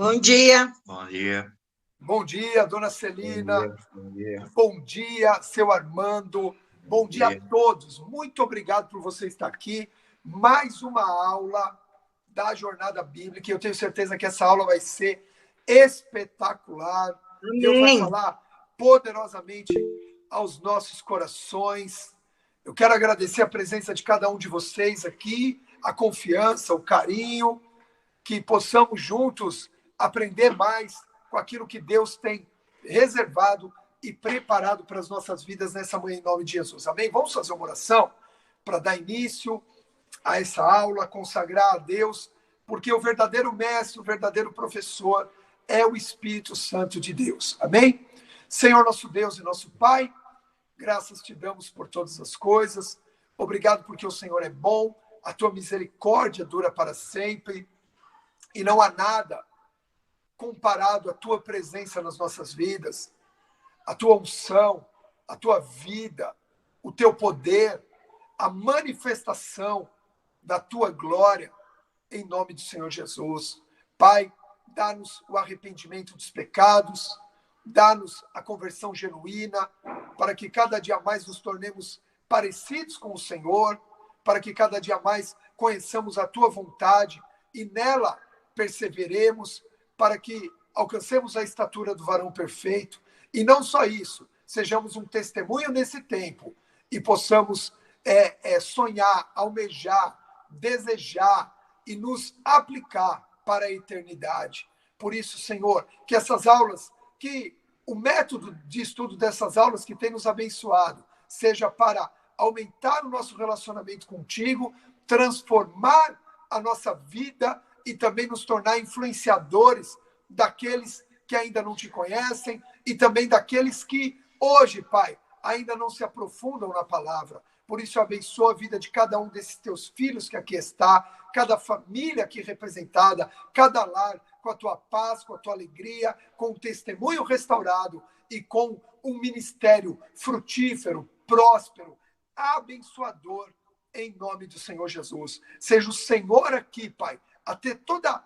Bom dia. Bom dia. Bom dia, dona Celina. Bom dia. Bom dia, seu Armando. Bom dia a todos. Muito obrigado por você estar aqui. Mais uma aula da Jornada Bíblica. Eu tenho certeza que essa aula vai ser espetacular. Deus vai falar poderosamente aos nossos corações. Eu quero agradecer a presença de cada um de vocês aqui, a confiança, o carinho, que possamos juntos aprender mais com aquilo que Deus tem reservado e preparado para as nossas vidas nessa manhã, em nome de Jesus. Amém? Vamos fazer uma oração para dar início a essa aula, consagrar a Deus, porque o verdadeiro mestre, o verdadeiro professor é o Espírito Santo de Deus. Amém? Senhor, nosso Deus e nosso Pai, graças te damos por todas as coisas. Obrigado porque o Senhor é bom, a tua misericórdia dura para sempre e não há nada comparado à tua presença nas nossas vidas, a tua unção, a tua vida, o teu poder, a manifestação da tua glória, em nome do Senhor Jesus. Pai, dá-nos o arrependimento dos pecados, dá-nos a conversão genuína, para que cada dia mais nos tornemos parecidos com o Senhor, para que cada dia mais conheçamos a tua vontade e nela perseveremos, para que alcancemos a estatura do varão perfeito. E não só isso, sejamos um testemunho nesse tempo e possamos sonhar, almejar, desejar e nos aplicar para a eternidade. Por isso, Senhor, que essas aulas, que o método de estudo dessas aulas que tem nos abençoado, seja para aumentar o nosso relacionamento contigo, transformar a nossa vida e também nos tornar influenciadores daqueles que ainda não te conhecem e também daqueles que hoje, Pai, ainda não se aprofundam na palavra. Por isso, eu abençoo a vida de cada um desses teus filhos que aqui está, cada família aqui representada, cada lar, com a tua paz, com a tua alegria, com o testemunho restaurado e com um ministério frutífero, próspero, abençoador, em nome do Senhor Jesus. Seja o Senhor aqui, Pai, a ter toda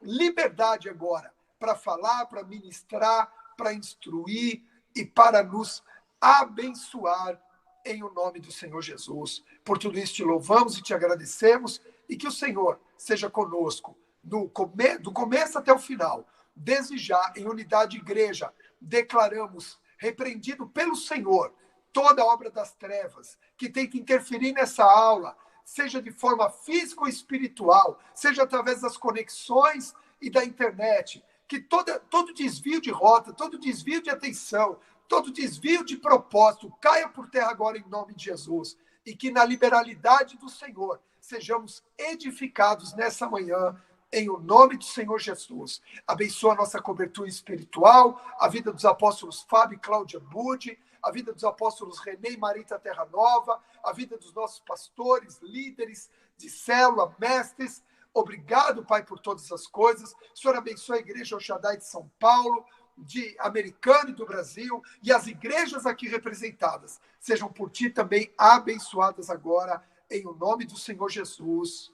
liberdade agora para falar, para ministrar, para instruir e para nos abençoar em o nome do Senhor Jesus. Por tudo isso te louvamos e te agradecemos e que o Senhor seja conosco do começo até o final. Desde já, em unidade de igreja, declaramos, repreendido pelo Senhor, toda obra das trevas que tenta interferir nessa aula, seja de forma física ou espiritual, seja através das conexões e da internet, que todo desvio de rota, todo desvio de atenção, todo desvio de propósito caia por terra agora em nome de Jesus, e que na liberalidade do Senhor sejamos edificados nessa manhã, em o nome do Senhor Jesus. Abençoa a nossa cobertura espiritual, a vida dos apóstolos Fábio e Cláudia Budi, a vida dos apóstolos René e Marita Terra Nova, a vida dos nossos pastores, líderes de célula, mestres. Obrigado, Pai, por todas as coisas. O Senhor abençoe a Igreja El Shaddai de São Paulo, de Americana e do Brasil, e as igrejas aqui representadas sejam por Ti também abençoadas agora, em o nome do Senhor Jesus.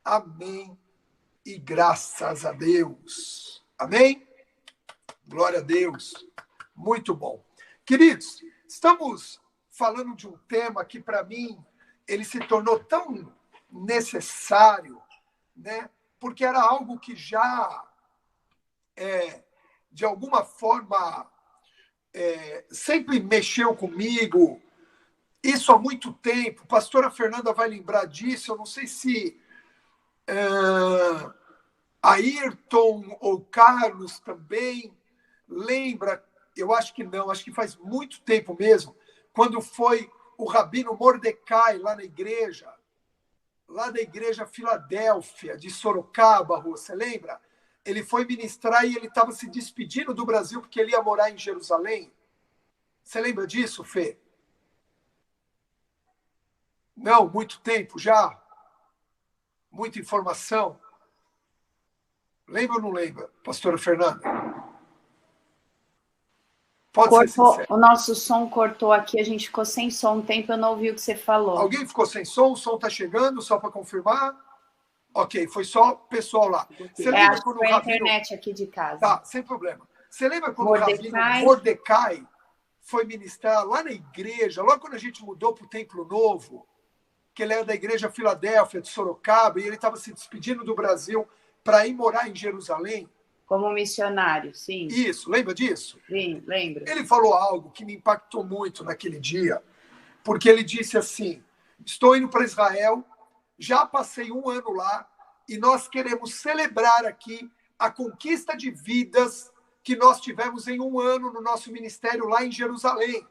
Amém. E graças a Deus. Amém? Glória a Deus. Muito bom. Queridos, estamos falando de um tema que, para mim, ele se tornou tão necessário, né? Porque era algo que já, de alguma forma, sempre mexeu comigo. Isso há muito tempo. A pastora Fernanda vai lembrar disso. Eu não sei se Ayrton ou Carlos também lembra. Eu acho que não, acho que faz muito tempo mesmo, quando foi o Rabino Mordecai lá da igreja Filadélfia, de Sorocaba, você lembra? Ele foi ministrar e ele estava se despedindo do Brasil porque ele ia morar em Jerusalém. Você lembra disso, Fê? Não, muito tempo já? Muita informação? Lembra ou não lembra, pastora Fernanda? Pode ser sincero. O nosso som cortou aqui, a gente ficou sem som um tempo, eu não ouvi o que você falou. Alguém ficou sem som? O som está chegando, só para confirmar? Ok, foi só pessoal lá. Você lembra Acho que quando foi o a Rabino... internet aqui de casa. Tá, sem problema. Você lembra quando Mordecai. o Rabino Mordecai foi ministrar lá na igreja, logo quando a gente mudou para o Templo Novo, que ele era da igreja Filadélfia, de Sorocaba, e ele estava se despedindo do Brasil para ir morar em Jerusalém? Como missionário, sim. Isso, lembra disso? Sim, lembro. Ele falou algo que me impactou muito naquele dia, porque ele disse assim: estou indo para Israel, já passei um ano lá, e nós queremos celebrar aqui a conquista de vidas que nós tivemos em um ano no nosso ministério lá em Jerusalém.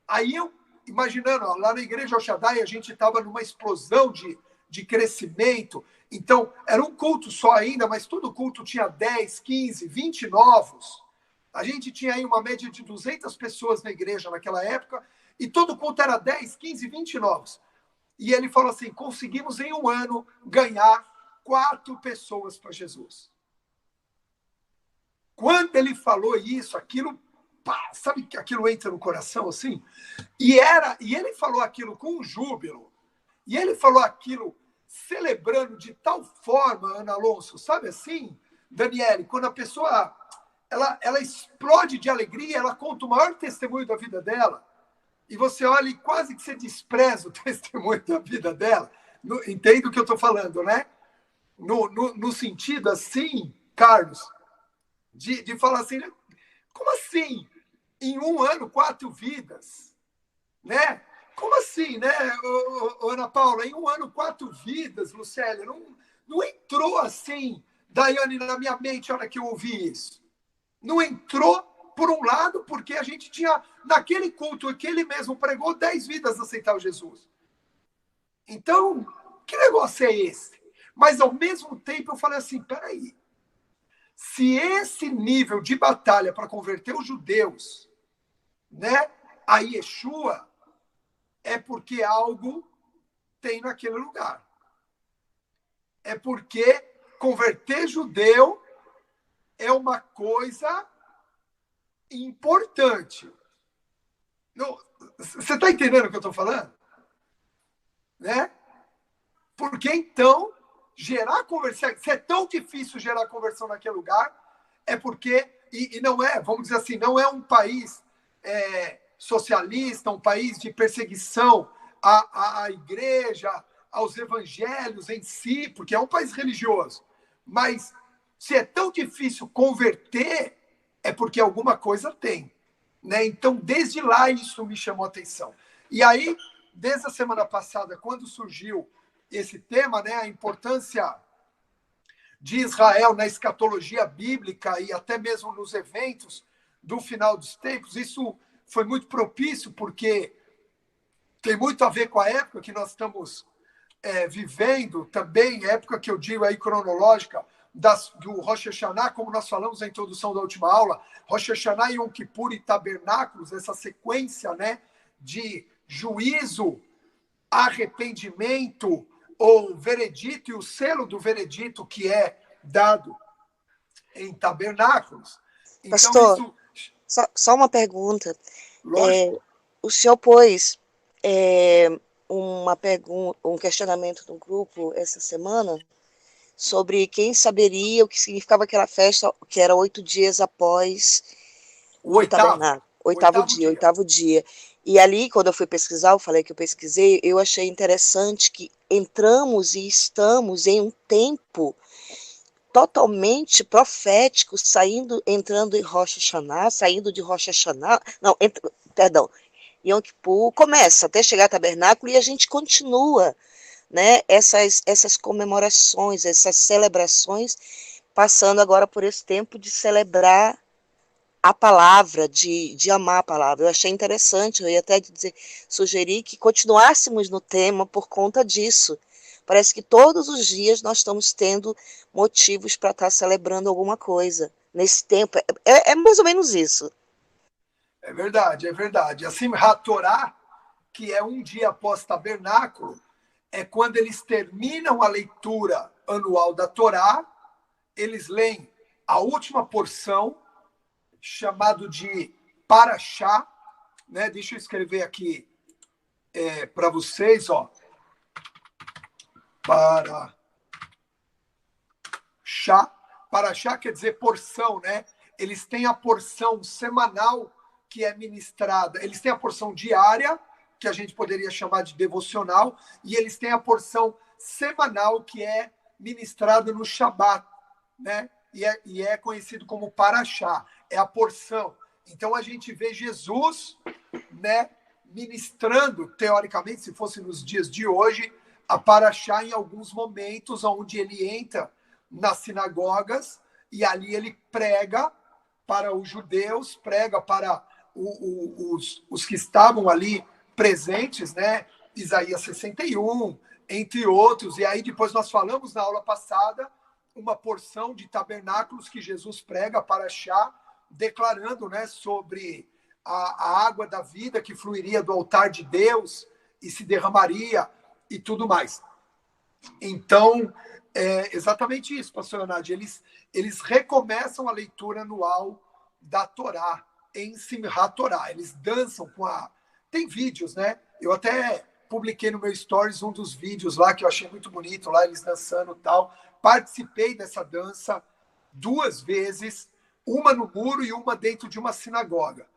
Aí eu, imaginando, ó, lá na igreja El Shaddai, a gente estava numa explosão de crescimento. Então, era um culto só ainda, mas todo culto tinha 10, 15, 20 novos. A gente tinha aí uma média de 200 pessoas na igreja naquela época, e todo culto era 10, 15, 20 novos. E ele falou assim: conseguimos em um ano ganhar 4 pessoas para Jesus. Quando ele falou isso, aquilo, pá, sabe que aquilo entra no coração assim? E ele falou aquilo com um júbilo, e ele falou aquilo celebrando de tal forma, Ana Alonso, sabe assim, Daniele, quando a pessoa ela explode de alegria, ela conta o maior testemunho da vida dela, e você olha e quase que você despreza o testemunho da vida dela. Entende o que eu estou falando, né? No sentido assim, Carlos, de falar assim, como assim? Em um ano, 4 vidas, né? Como assim, né, Ana Paula? Em um ano, 4 vidas, Lucélia. Não entrou assim, Daiane, na minha mente a hora que eu ouvi isso. Não entrou, por um lado, porque a gente tinha, naquele culto que ele mesmo pregou, 10 vidas aceitaram Jesus. Então, que negócio é esse? Mas, ao mesmo tempo, eu falei assim, peraí, se esse nível de batalha para converter os judeus, né, a Yeshua, é porque algo tem naquele lugar. É porque converter judeu é uma coisa importante. Você está entendendo o que eu estou falando? Né? Porque, então, gerar conversão, se é tão difícil gerar conversão naquele lugar, é porque, e não é, vamos dizer assim, não é um país socialista, um país de perseguição à igreja, aos evangelhos em si, porque é um país religioso. Mas se é tão difícil converter, é porque alguma coisa tem. Né? Então, desde lá, isso me chamou a atenção. E aí, desde a semana passada, quando surgiu esse tema, né, a importância de Israel na escatologia bíblica e até mesmo nos eventos do final dos tempos, isso foi muito propício, porque tem muito a ver com a época que nós estamos vivendo, também época que eu digo aí cronológica, do Rosh Hashanah, como nós falamos na introdução da última aula, Rosh Hashanah, Yom Kippur e Tabernáculos, essa sequência, né, de juízo, arrependimento ou veredito, e o selo do veredito que é dado em Tabernáculos. Então, pastor, isso... só uma pergunta. O senhor pôs um questionamento no grupo essa semana sobre quem saberia o que significava aquela festa, que era 8 dias após o oitavo dia. E ali, quando eu fui pesquisar, eu falei que eu pesquisei, eu achei interessante que entramos e estamos em um tempo totalmente profético, entrando em Rosh Hashanah, saindo de Rosh Hashanah, Yom Kippur, começa até chegar a Tabernáculo e a gente continua, né, essas comemorações, essas celebrações, passando agora por esse tempo de celebrar a palavra, de amar a palavra. Eu achei interessante, eu ia até sugerir que continuássemos no tema por conta disso. Parece que todos os dias nós estamos tendo motivos para estar celebrando alguma coisa. Nesse tempo, é mais ou menos isso. É verdade, é verdade. Assim, a Torá, que é um dia após Tabernáculo, é quando eles terminam a leitura anual da Torá, eles leem a última porção, chamado de Parashá, né? Deixa eu escrever aqui para vocês, ó. Parashá. Paraxá quer dizer porção, né? Eles têm a porção semanal que é ministrada. Eles têm a porção diária, que a gente poderia chamar de devocional, e eles têm a porção semanal, que é ministrada no Shabat, né? E é conhecido como Paraxá, é a porção. Então a gente vê Jesus, né, ministrando, teoricamente, se fosse nos dias de hoje, a Paraxá em alguns momentos, onde ele entra nas sinagogas e ali ele prega para os judeus, prega para os que estavam ali presentes, né? Isaías 61, entre outros. E aí depois nós falamos na aula passada uma porção de tabernáculos que Jesus prega para Paraxá, declarando, né, sobre a água da vida que fluiria do altar de Deus e se derramaria e tudo mais. Então, é exatamente isso, pastor Leonardo. Eles recomeçam a leitura anual da Torá, em Simchat Torá. Eles dançam com a... Tem vídeos, né? Eu até publiquei no meu stories um dos vídeos lá, que eu achei muito bonito, lá eles dançando e tal. Participei dessa dança 2 vezes, uma no muro e uma dentro de uma sinagoga.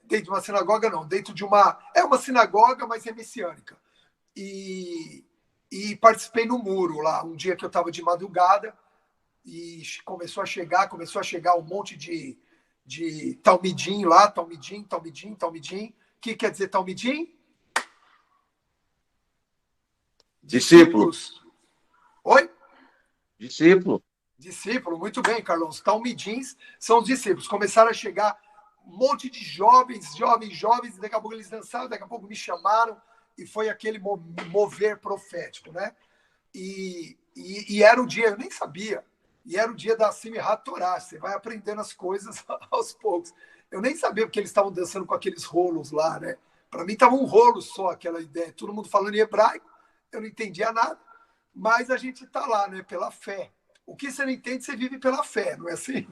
Dentro de uma sinagoga, não, dentro de uma... É uma sinagoga, mas é messiânica. E participei no muro lá, um dia que eu estava de madrugada, e começou a chegar um monte de talmidim lá, talmidim. O que quer dizer talmidim? Discípulo. Oi? Discípulo, muito bem, Carlão. Os talmidins são os discípulos. Começaram a chegar um monte de jovens, e daqui a pouco eles dançaram, daqui a pouco me chamaram, e foi aquele mover profético, né? E era o dia, eu nem sabia, e era o dia da Simchat Torá. Você vai aprendendo as coisas aos poucos. Eu nem sabia porque eles estavam dançando com aqueles rolos lá, né? Para mim estava um rolo só, aquela ideia. Todo mundo falando em hebraico, eu não entendia nada, mas a gente está lá, né? Pela fé. O que você não entende, você vive pela fé, não é assim?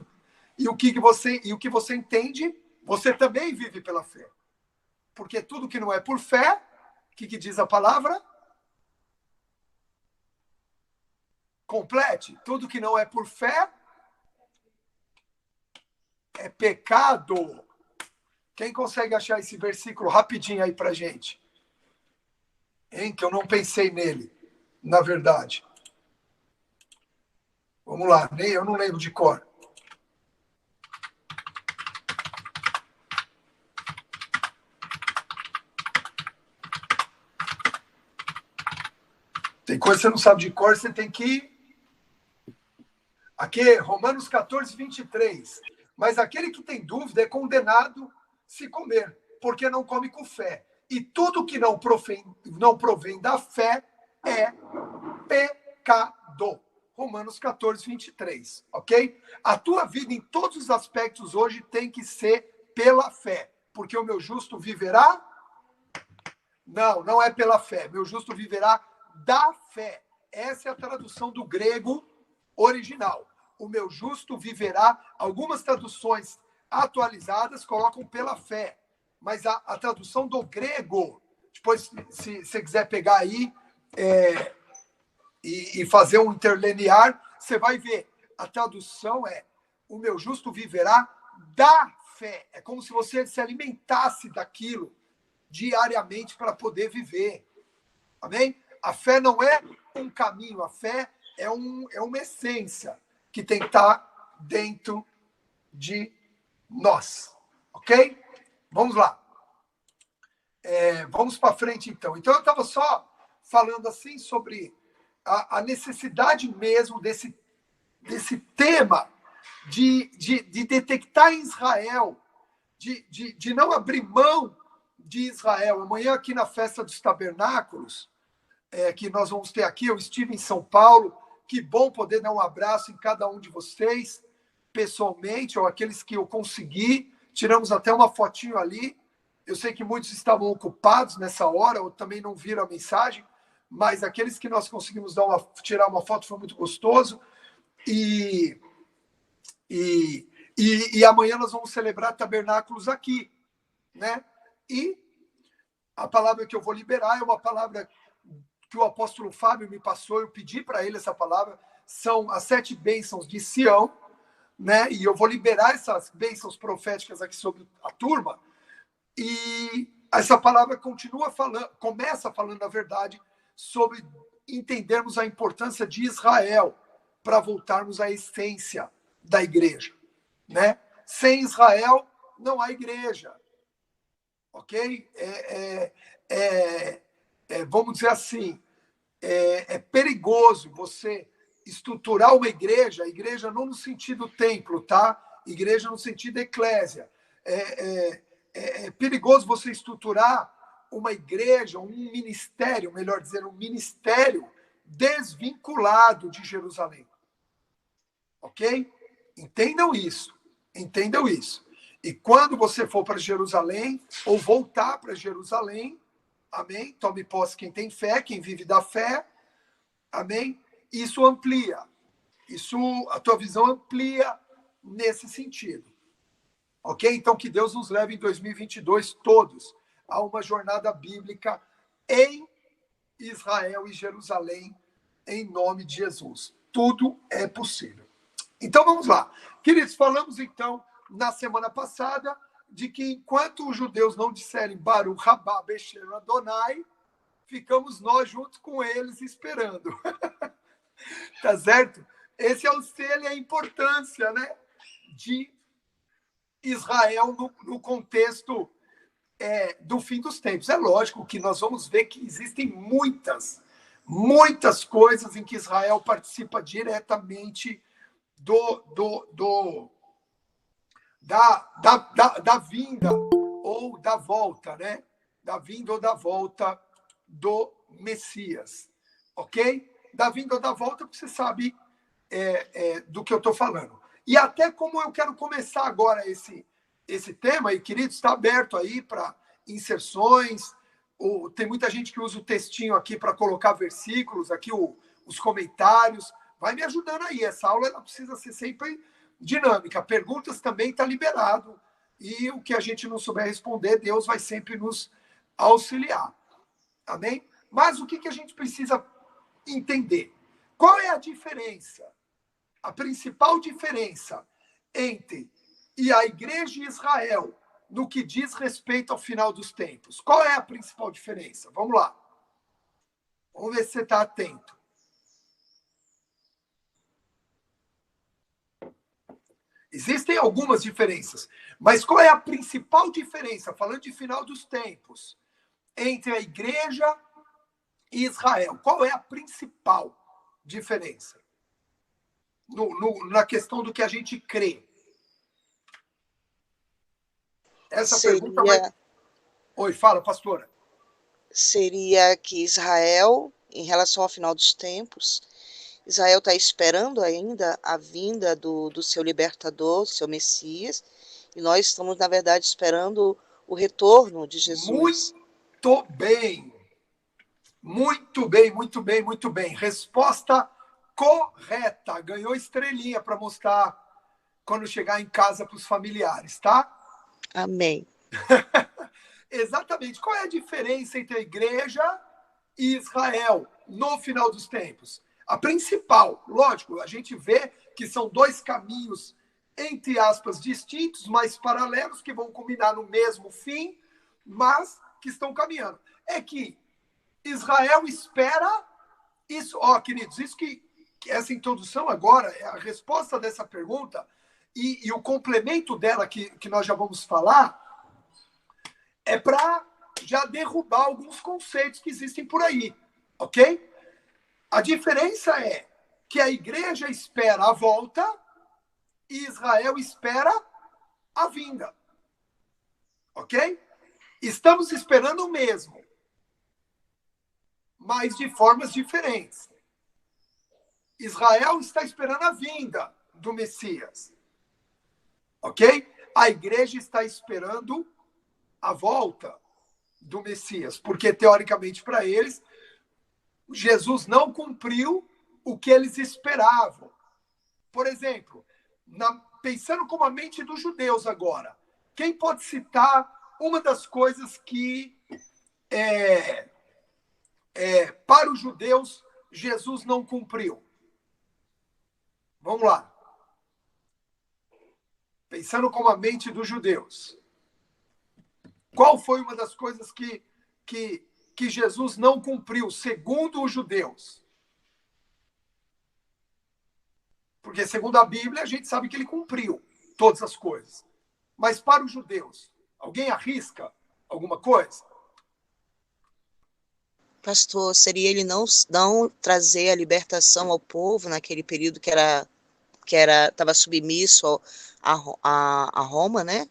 E o que você entende, você também vive pela fé. Porque tudo que não é por fé, o que diz a palavra? Complete. Tudo que não é por fé é pecado. Quem consegue achar esse versículo rapidinho aí pra gente? Hein? Que eu não pensei nele, na verdade. Vamos lá, eu não lembro de cor. Tem coisa que você não sabe de cor, você tem que... Aqui, Romanos 14, 23. Mas aquele que tem dúvida é condenado se comer, porque não come com fé. E tudo que não provém da fé é pecado. Romanos 14, 23. Ok? A tua vida, em todos os aspectos, hoje tem que ser pela fé. Porque o meu justo viverá? Não é pela fé. Meu justo viverá da fé. Essa é a tradução do grego original. O meu justo viverá. Algumas traduções atualizadas colocam pela fé, mas a tradução do grego, depois, se você quiser pegar aí e fazer um interlinear, você vai ver. A tradução é: o meu justo viverá da fé. É como se você se alimentasse daquilo diariamente para poder viver. Amém? A fé não é um caminho, a fé é uma essência que tem que estar dentro de nós. Ok? Vamos lá. Vamos para frente, então. Então, eu estava só falando assim sobre a necessidade mesmo desse tema de detectar em Israel, de não abrir mão de Israel. Amanhã, aqui na Festa dos Tabernáculos, que nós vamos ter aqui, eu estive em São Paulo. Que bom poder dar um abraço em cada um de vocês, pessoalmente, ou aqueles que eu consegui. Tiramos até uma fotinho ali. Eu sei que muitos estavam ocupados nessa hora, ou também não viram a mensagem, mas aqueles que nós conseguimos tirar uma foto foi muito gostoso. E amanhã nós vamos celebrar tabernáculos aqui, né? E a palavra que eu vou liberar é uma palavra que o apóstolo Fábio me passou. Eu pedi para ele essa palavra. são as 7 bênçãos de Sião, né? E eu vou liberar essas bênçãos proféticas aqui sobre a turma. E essa palavra começa falando, na verdade, sobre entendermos a importância de Israel para voltarmos à essência da igreja, né? Sem Israel não há igreja, ok? Vamos dizer assim, é perigoso você estruturar uma igreja, a igreja não no sentido templo, tá? Igreja no sentido eclésia. É perigoso você estruturar uma igreja, um ministério, melhor dizendo, um ministério desvinculado de Jerusalém. Ok? Entendam isso. Entendam isso. E quando você for para Jerusalém, ou voltar para Jerusalém, amém? Tome posse quem tem fé, quem vive da fé, amém? Isso amplia. A tua visão amplia nesse sentido. Ok? Então, que Deus nos leve em 2022 todos a uma jornada bíblica em Israel e Jerusalém, em nome de Jesus. Tudo é possível. Então, vamos lá. Queridos, falamos então, na semana passada, de que enquanto os judeus não disserem Baruch Rabá Beshem Adonai, ficamos nós juntos com eles esperando. Tá certo? Esse é o selo e a importância, né, de Israel no contexto do fim dos tempos. É lógico que nós vamos ver que existem muitas coisas em que Israel participa diretamente da vinda ou da volta, né? Da vinda ou da volta do Messias, ok? Da vinda ou da volta, você sabe do que eu estou falando. E até como eu quero começar agora esse tema, e querido, está aberto aí para inserções, tem muita gente que usa o textinho aqui para colocar versículos, aqui os comentários, vai me ajudando aí. Essa aula ela precisa ser sempre dinâmica. Perguntas também está liberado, e o que a gente não souber responder, Deus vai sempre nos auxiliar. Amém? Mas o que a gente precisa entender? Qual é a diferença? A principal diferença entre a igreja e Israel no que diz respeito ao final dos tempos. Qual é a principal diferença? Vamos lá. Vamos ver se você está atento. Existem algumas diferenças, mas qual é a principal diferença, falando de final dos tempos, entre a igreja e Israel? Qual é a principal diferença? Na questão do que a gente crê. Essa pergunta vai... Oi, fala, pastora. Seria que Israel, em relação ao final dos tempos, Israel está esperando ainda a vinda do seu libertador, seu Messias, e nós estamos, na verdade, esperando o retorno de Jesus. Muito bem. Muito bem, muito bem, muito bem. Resposta correta. Ganhou estrelinha para mostrar quando chegar em casa para os familiares, tá? Amém. Exatamente. Qual é a diferença entre a igreja e Israel no final dos tempos? A principal, lógico, a gente vê que são 2 caminhos, entre aspas, distintos, mas paralelos, que vão culminar no mesmo fim, mas que estão caminhando. É que Israel espera isso, queridos, isso que essa introdução agora, é a resposta dessa pergunta e o complemento dela que nós já vamos falar, é para já derrubar alguns conceitos que existem por aí, ok? A diferença é que a igreja espera a volta e Israel espera a vinda, ok? Estamos esperando o mesmo, mas de formas diferentes. Israel está esperando a vinda do Messias, ok? A igreja está esperando a volta do Messias, porque, teoricamente, para eles, Jesus não cumpriu o que eles esperavam. Por exemplo, pensando como a mente dos judeus agora, quem pode citar uma das coisas que, para os judeus, Jesus não cumpriu? Vamos lá. Pensando como a mente dos judeus. Qual foi uma das coisas que Jesus não cumpriu, segundo os judeus? Porque, segundo a Bíblia, a gente sabe que ele cumpriu todas as coisas. Mas para os judeus, alguém arrisca alguma coisa? Pastor, seria ele não trazer a libertação ao povo naquele período que estava submisso a Roma, né?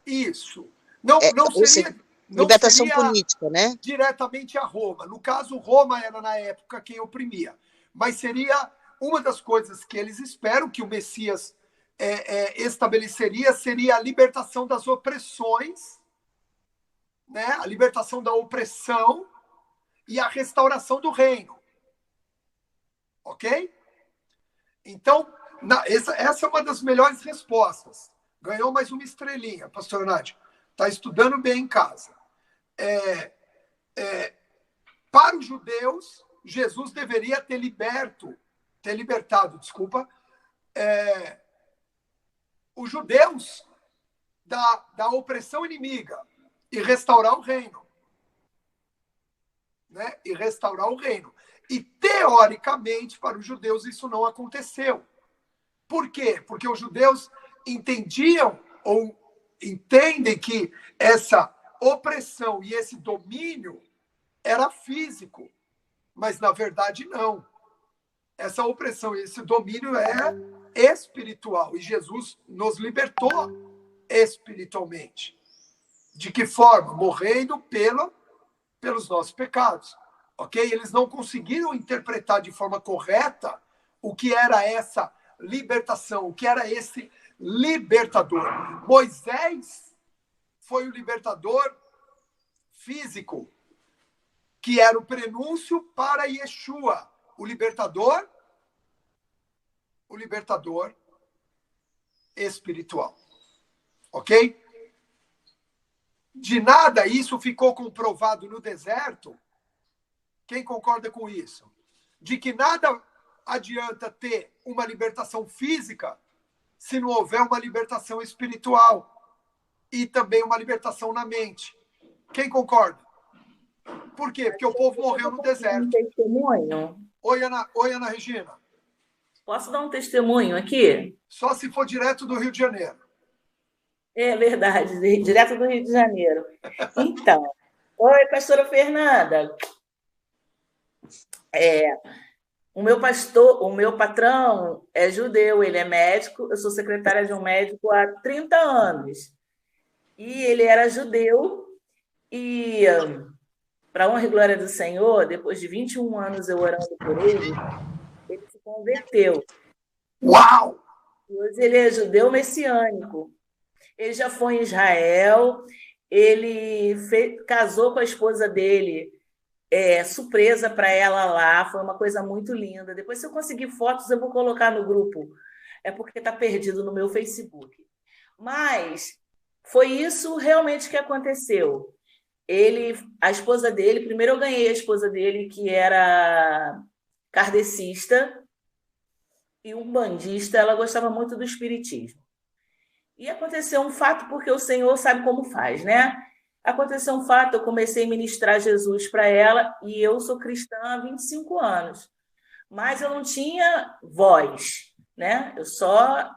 Isso. Não Ou seja, seria, libertação política, né? diretamente a Roma. No caso, Roma era, na época, quem oprimia. Mas seria uma das coisas que eles esperam que o Messias estabeleceria, seria a libertação das opressões, né? A libertação da opressão e a restauração do reino. Ok? Então, essa é uma das melhores respostas. Ganhou mais uma estrelinha, pastor Nádio. Está estudando bem em casa. Para os judeus, Jesus deveria ter libertado, os judeus da opressão inimiga e restaurar o reino. Né? E restaurar o reino. E, teoricamente, para os judeus, isso não aconteceu. Por quê? Porque os judeus entendiam ou entendem que essa opressão e esse domínio era físico. Mas, na verdade, não. Essa opressão e esse domínio é espiritual. E Jesus nos libertou espiritualmente. De que forma? Morrendo pelos nossos pecados. Ok? Eles não conseguiram interpretar de forma correta o que era essa libertação, o que era esse libertador. Moisés foi o libertador físico, que era o prenúncio para Yeshua, o libertador espiritual. Ok? De nada isso ficou comprovado no deserto. Quem concorda com isso? De que nada adianta ter uma libertação física se não houver uma libertação espiritual e também uma libertação na mente. Quem concorda? Por quê? Porque o povo morreu no deserto. Um testemunho? Oi, Ana Regina. Posso dar um testemunho aqui? Só se for direto do Rio de Janeiro. É verdade, direto do Rio de Janeiro. Então, oi, pastora Fernanda. O meu patrão é judeu, ele é médico, eu sou secretária de um médico há 30 anos. E ele era judeu e, para honra e glória do Senhor, depois de 21 anos eu orando por ele se converteu. Uau! E hoje ele é judeu messiânico. Ele já foi em Israel, ele casou com a esposa dele, surpresa para ela lá, foi uma coisa muito linda. Depois, se eu conseguir fotos, eu vou colocar no grupo. É porque está perdido no meu Facebook. Mas foi isso realmente que aconteceu. A esposa dele, primeiro eu ganhei a esposa dele, que era kardecista e umbandista, ela gostava muito do espiritismo. E aconteceu um fato, porque o Senhor sabe como faz, né? Aconteceu um fato, eu comecei a ministrar Jesus para ela, e eu sou cristã há 25 anos. Mas eu não tinha voz, né? Eu só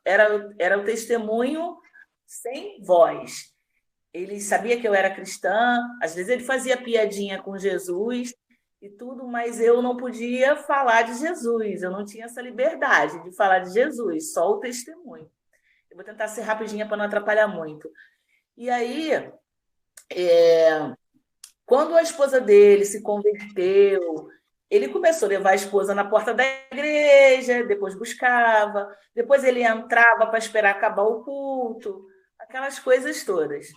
era o testemunho sem voz. Ele sabia que eu era cristã, às vezes ele fazia piadinha com Jesus e tudo, mas eu não podia falar de Jesus, eu não tinha essa liberdade de falar de Jesus, só o testemunho. Eu vou tentar ser rapidinha para não atrapalhar muito. E aí, quando a esposa dele se converteu, ele começou a levar a esposa na porta da igreja, depois buscava, depois ele entrava para esperar acabar o culto, aquelas coisas todas.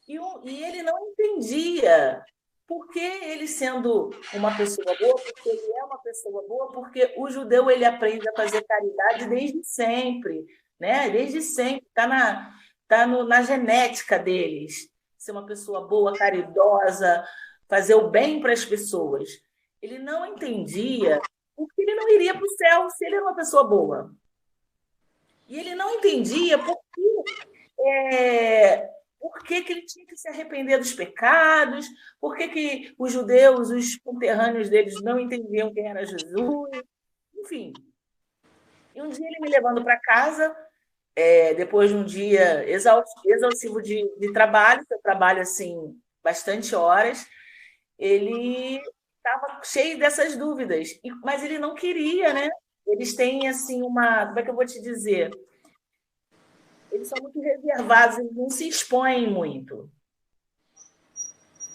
E ele não entendia por que ele, sendo uma pessoa boa, porque ele é uma pessoa boa, porque o judeu ele aprende a fazer caridade desde sempre, né? Desde sempre, está na genética deles, ser uma pessoa boa, caridosa, fazer o bem para as pessoas. Ele não entendia porque ele não iria para o céu se ele era uma pessoa boa. E ele não entendia por que ele tinha que se arrepender dos pecados, por que os judeus, os conterrâneos deles, não entendiam quem era Jesus, enfim. E um dia ele me levando para casa, depois de um dia exaustivo de trabalho, que eu trabalho assim bastante horas, ele estava cheio dessas dúvidas, mas ele não queria, né? Eles têm assim como é que eu vou te dizer? Eles são muito reservados, eles não se expõem muito,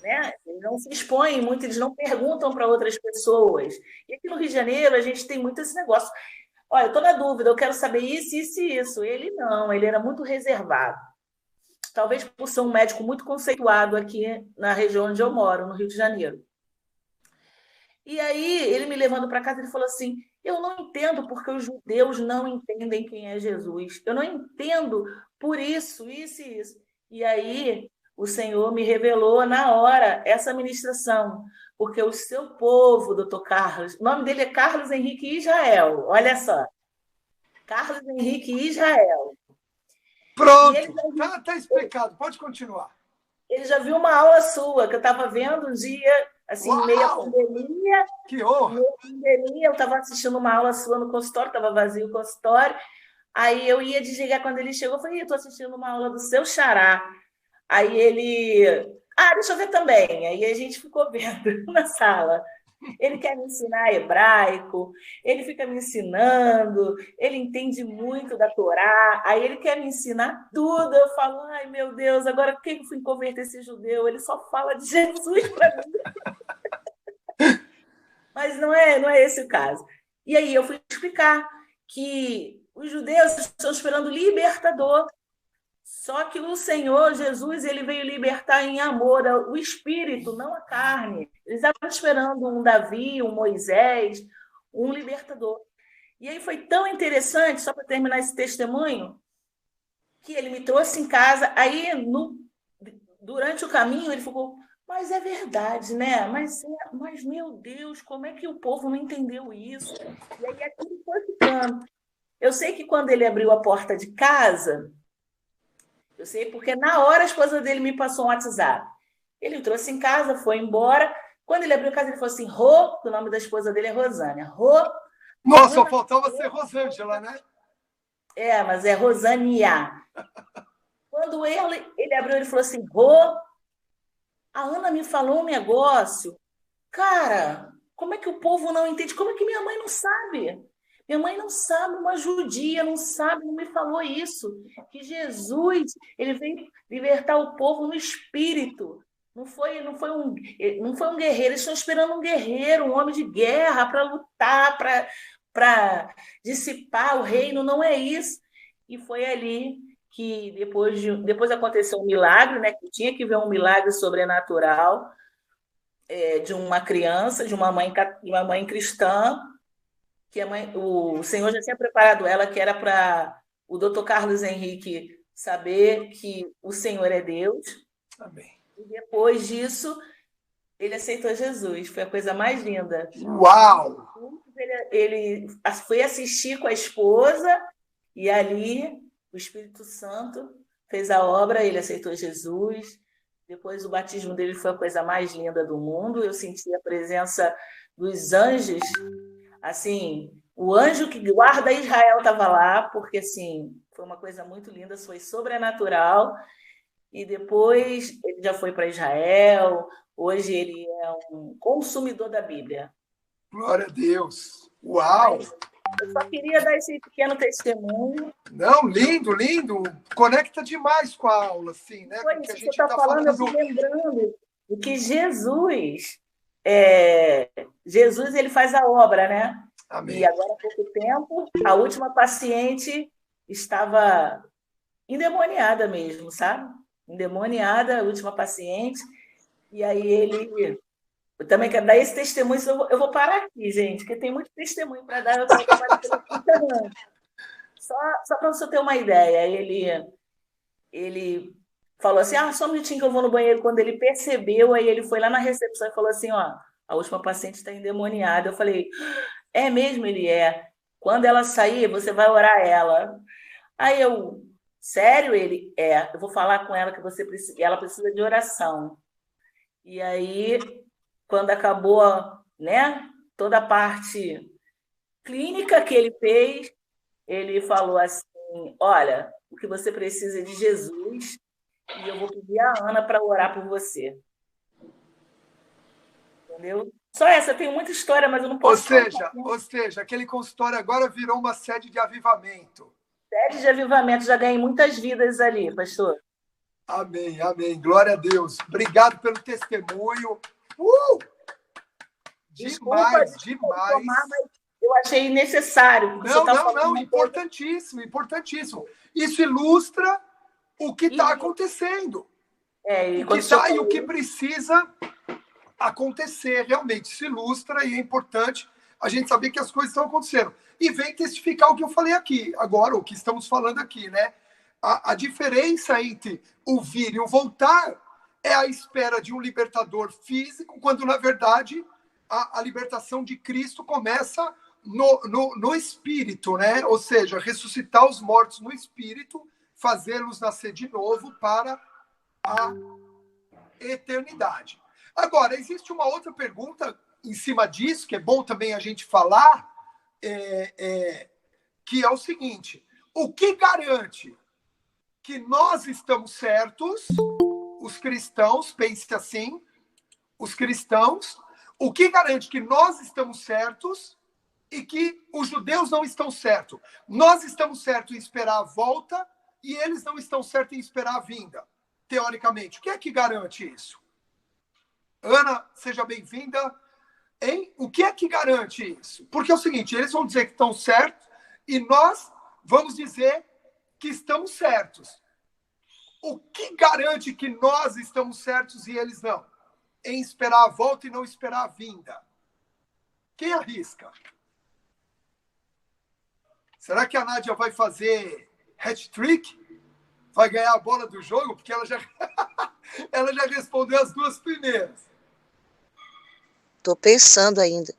né? Eles não se expõem muito, eles não perguntam para outras pessoas. E aqui no Rio de Janeiro a gente tem muito esse negócio. Olha, eu estou na dúvida, eu quero saber isso, isso e isso. Ele não, ele era muito reservado. Talvez por ser um médico muito conceituado aqui na região onde eu moro, no Rio de Janeiro. E aí, ele me levando para casa, ele falou assim, eu não entendo porque os judeus não entendem quem é Jesus. Eu não entendo por isso e isso. E aí, o Senhor me revelou na hora essa ministração, porque o seu povo, doutor Carlos, o nome dele é Carlos Henrique Israel, olha só. Carlos Henrique Israel. Pronto, tá explicado, pode continuar. Ele já viu uma aula sua, que eu estava vendo um dia, assim, meio a pandemia. Que honra! Meio a pandemia, eu estava assistindo uma aula sua no consultório, estava vazio o consultório. Aí eu ia desligar quando ele chegou, eu falei, eu estou assistindo uma aula do seu xará. Aí ele, deixa eu ver também. Aí a gente ficou vendo na sala. Ele quer me ensinar hebraico, ele fica me ensinando, ele entende muito da Torá, aí ele quer me ensinar tudo. Eu falo, ai meu Deus, agora por que eu fui converter esse judeu? Ele só fala de Jesus para mim. Mas não é esse o caso. E aí eu fui explicar que os judeus estão esperando o libertador. Só que o Senhor Jesus, ele veio libertar em amor o espírito, não a carne. Eles estavam esperando um Davi, um Moisés, um libertador. E aí foi tão interessante, só para terminar esse testemunho, que ele me trouxe em casa. Aí, durante o caminho, ele ficou, mas é verdade, né? Mas meu Deus, como é que o povo não entendeu isso? E aí aquilo foi ficando. Eu sei que quando ele abriu a porta de casa... Eu sei porque na hora a esposa dele me passou um WhatsApp. Ele trouxe em casa, foi embora. Quando ele abriu a casa, ele falou assim, Rô, o nome da esposa dele é Rosânia. Rô. Nossa, só faltava ser Rosângela, né? Mas é Rosânia. Quando ele abriu, ele falou assim, Rô, a Ana me falou um negócio. Cara, como é que o povo não entende? Como é que minha mãe não sabe? Minha mãe não sabe, uma judia, não sabe, não me falou isso. Que Jesus, ele veio libertar o povo no espírito. Não foi um guerreiro, eles estão esperando um guerreiro, um homem de guerra para lutar, para dissipar o reino, não é isso. E foi ali que depois aconteceu um milagre, né? Que tinha que ver um milagre sobrenatural de uma criança, de uma mãe cristã, que o Senhor já tinha preparado ela, que era para o doutor Carlos Henrique saber que o Senhor é Deus. Amém. E depois disso, ele aceitou Jesus. Foi a coisa mais linda. Uau! Ele foi assistir com a esposa e ali o Espírito Santo fez a obra, ele aceitou Jesus. Depois o batismo dele foi a coisa mais linda do mundo. Eu senti a presença dos anjos. Assim, o anjo que guarda Israel estava lá, porque assim, foi uma coisa muito linda, foi sobrenatural. E depois ele já foi para Israel, hoje ele é um consumidor da Bíblia. Glória a Deus! Uau! Eu só queria dar esse pequeno testemunho. Não, lindo, lindo. Conecta demais com a aula, assim, né? Foi Porque isso a que gente eu estou falando, eu estou lembrando de que Jesus ele faz a obra, né? Amém. E agora, há pouco tempo, a última paciente estava endemoniada mesmo, sabe? Endemoniada, a última paciente. E aí eu também quero dar esse testemunho, eu vou parar aqui, gente, porque tem muito testemunho para dar. Só para você ter uma ideia, ele falou assim, só um minutinho que eu vou no banheiro. Quando ele percebeu, aí ele foi lá na recepção e falou assim, a última paciente está endemoniada. Eu falei, É mesmo, ele é. Quando ela sair, você vai orar ela. Aí eu, sério? Ele, eu vou falar com ela que ela precisa de oração. E aí, quando acabou, né, toda a parte clínica que ele fez, ele falou assim, olha, o que você precisa é de Jesus e eu vou pedir a Ana para orar por você. Entendeu? Só essa, eu tenho muita história, mas eu não posso Ou seja, aquele consultório agora virou uma sede de avivamento. Sede de avivamento, já ganhei muitas vidas ali, pastor. Amém, amém. Glória a Deus. Obrigado pelo testemunho. Demais, demais. Tomar, mas eu achei necessário. Não, importantíssimo, importantíssimo. Isso ilustra o que está acontecendo. E o que precisa acontecer, realmente. Isso ilustra e é importante a gente saber que as coisas estão acontecendo. E vem testificar o que eu falei aqui, agora, o que estamos falando aqui, né? A diferença entre o vir e o voltar é a espera de um libertador físico, quando, na verdade, a libertação de Cristo começa no espírito, né? Ou seja, ressuscitar os mortos no espírito, fazê-los nascer de novo para a eternidade. Agora, existe uma outra pergunta em cima disso, que é bom também a gente falar, que é o seguinte: o que garante que nós estamos certos, os cristãos, pense assim, os cristãos, o que garante que nós estamos certos e que os judeus não estão certos? Nós estamos certos em esperar a volta e eles não estão certos em esperar a vinda, teoricamente. O que é que garante isso? Ana, seja bem-vinda. Hein? O que é que garante isso? Porque é o seguinte, eles vão dizer que estão certos e nós vamos dizer que estamos certos. O que garante que nós estamos certos e eles não? Em esperar a volta e não esperar a vinda. Quem arrisca? Será que a Nádia vai fazer hat-trick? Vai ganhar a bola do jogo? Porque ela já, ela já respondeu as duas primeiras. Estou pensando ainda.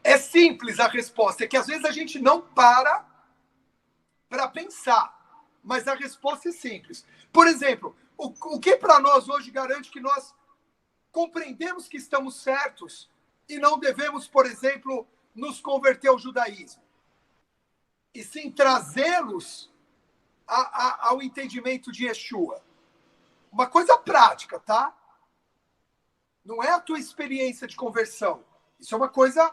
É simples a resposta. É que às vezes a gente não para pensar. Mas a resposta é simples. Por exemplo, o que para nós hoje garante que nós compreendemos que estamos certos e não devemos, por exemplo, nos converter ao judaísmo? E sim trazê-los ao entendimento de Yeshua. Uma coisa prática, tá? Não é a tua experiência de conversão. Isso é uma coisa...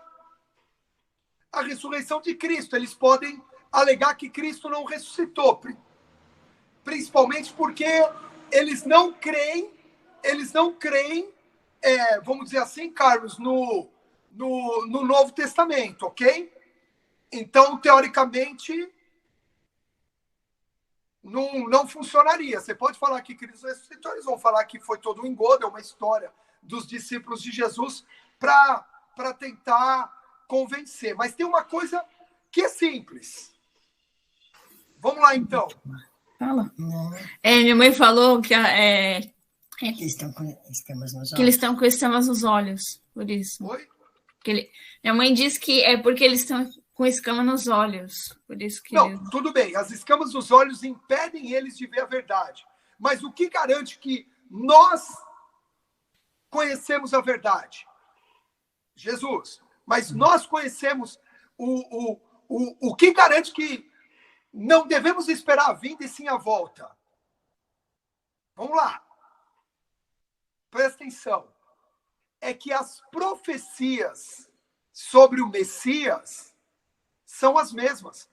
A ressurreição de Cristo. Eles podem alegar que Cristo não ressuscitou. Principalmente porque eles não creem, vamos dizer assim, Carlos, no Novo Testamento, ok? Então, teoricamente, não funcionaria. Você pode falar que Cristo ressuscitou, eles vão falar que foi todo um engodo, é uma história dos discípulos de Jesus para tentar convencer. Mas tem uma coisa que é simples. Vamos lá, então. Fala. Minha mãe falou que eles estão com escamas nos olhos. Que eles estão com escamas nos olhos, por isso. Oi? Minha mãe disse que é porque eles estão com escama nos olhos, por isso que... Não, tudo bem. As escamas nos olhos impedem eles de ver a verdade. Mas o que garante que nós conhecemos a verdade? Jesus. Mas nós conhecemos o que garante que não devemos esperar a vinda e sim a volta. Vamos lá. Presta atenção. É que as profecias sobre o Messias são as mesmas.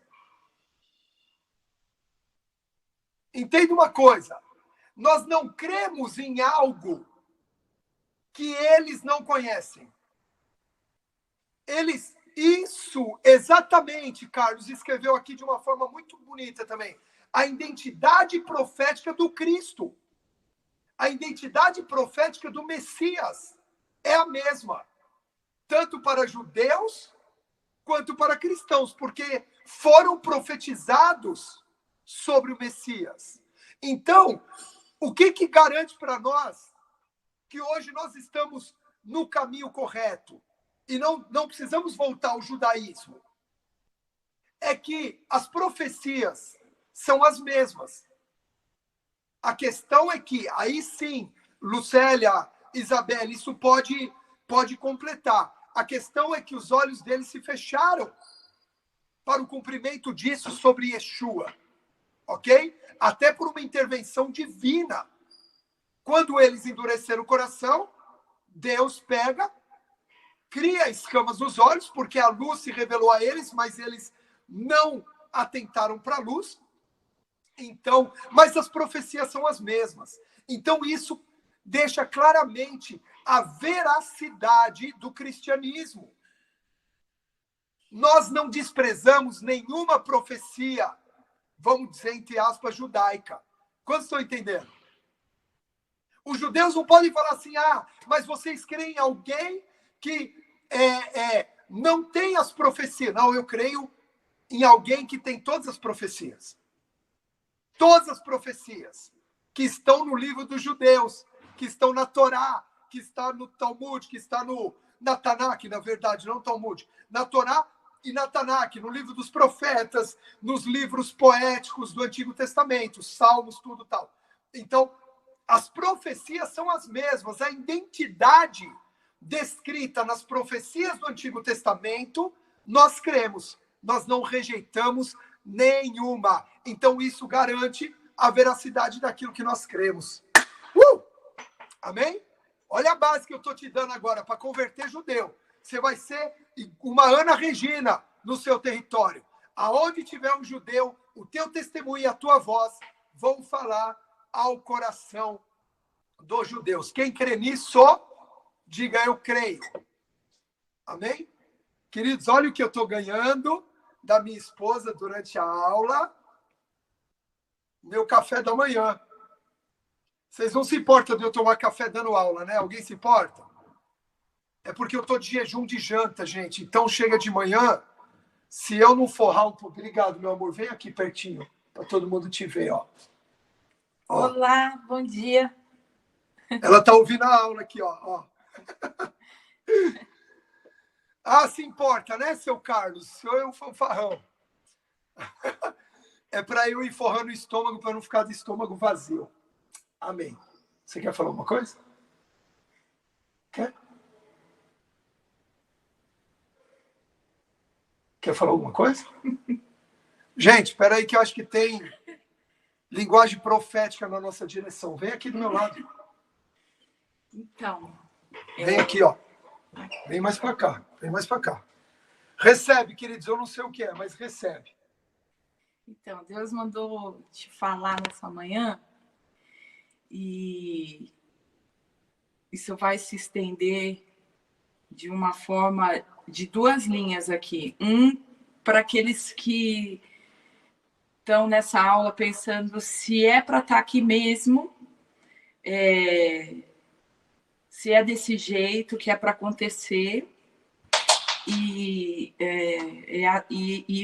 Entenda uma coisa. Nós não cremos em algo que eles não conhecem. Isso, exatamente, Carlos, escreveu aqui de uma forma muito bonita também. A identidade profética do Cristo. A identidade profética do Messias é a mesma. Tanto para judeus, quanto para cristãos. Porque foram profetizados sobre o Messias. Então, o que garante para nós que hoje nós estamos no caminho correto? e não precisamos voltar ao judaísmo, é que as profecias são as mesmas. A questão é que, aí sim, Lucélia, Isabel, isso pode completar. A questão é que os olhos deles se fecharam para o cumprimento disso sobre Yeshua, ok? Até por uma intervenção divina. Quando eles endureceram o coração, Deus pega, cria escamas nos olhos, porque a luz se revelou a eles, mas eles não atentaram para a luz. Então, mas as profecias são as mesmas. Então, isso deixa claramente a veracidade do cristianismo. Nós não desprezamos nenhuma profecia, vamos dizer, entre aspas, judaica. Quantos estão entendendo? Os judeus não podem falar assim, mas vocês creem em alguém que não tem as profecias. Não, eu creio em alguém que tem todas as profecias. Todas as profecias que estão no livro dos judeus, que estão na Torá, que está no Talmud, que está na Tanakh, na verdade, não Talmud, na Torá e na Tanakh, no livro dos profetas, nos livros poéticos do Antigo Testamento, Salmos, tudo tal. Então, as profecias são as mesmas, a identidade descrita nas profecias do Antigo Testamento, nós cremos, nós não rejeitamos nenhuma. Então, isso garante a veracidade daquilo que nós cremos. Amém? Olha a base que eu estou te dando agora para converter judeu. Você vai ser uma Ana Regina no seu território. Aonde tiver um judeu, o teu testemunho e a tua voz vão falar ao coração dos judeus. Quem crê nisso, diga eu creio. Amém? Queridos, olha o que eu estou ganhando da minha esposa durante a aula. Meu café da manhã. Vocês não se importam de eu tomar café dando aula, né? Alguém se importa? É porque eu estou de jejum de janta, gente. Então chega de manhã, se eu não forrar um pouco... Obrigado, meu amor. Vem aqui pertinho, para todo mundo te ver, ó. Olá, bom dia. Ela está ouvindo a aula aqui, ó. Se importa, né, seu Carlos? Sou eu um fanfarrão. É para eu ir forrando o estômago, para não ficar de estômago vazio. Amém. Você quer falar alguma coisa? Quer? Quer falar alguma coisa? Gente, espera aí que eu acho que tem linguagem profética na nossa direção. Vem aqui do meu lado. Então. Vem aqui, ó. Vem mais para cá. Vem mais para cá. Recebe, queridos. Eu não sei o que é, mas recebe. Então, Deus mandou te falar nessa manhã e isso vai se estender de uma forma de duas linhas aqui. Para aqueles que estão nessa aula pensando se é para estar aqui mesmo, se é desse jeito que é para acontecer. E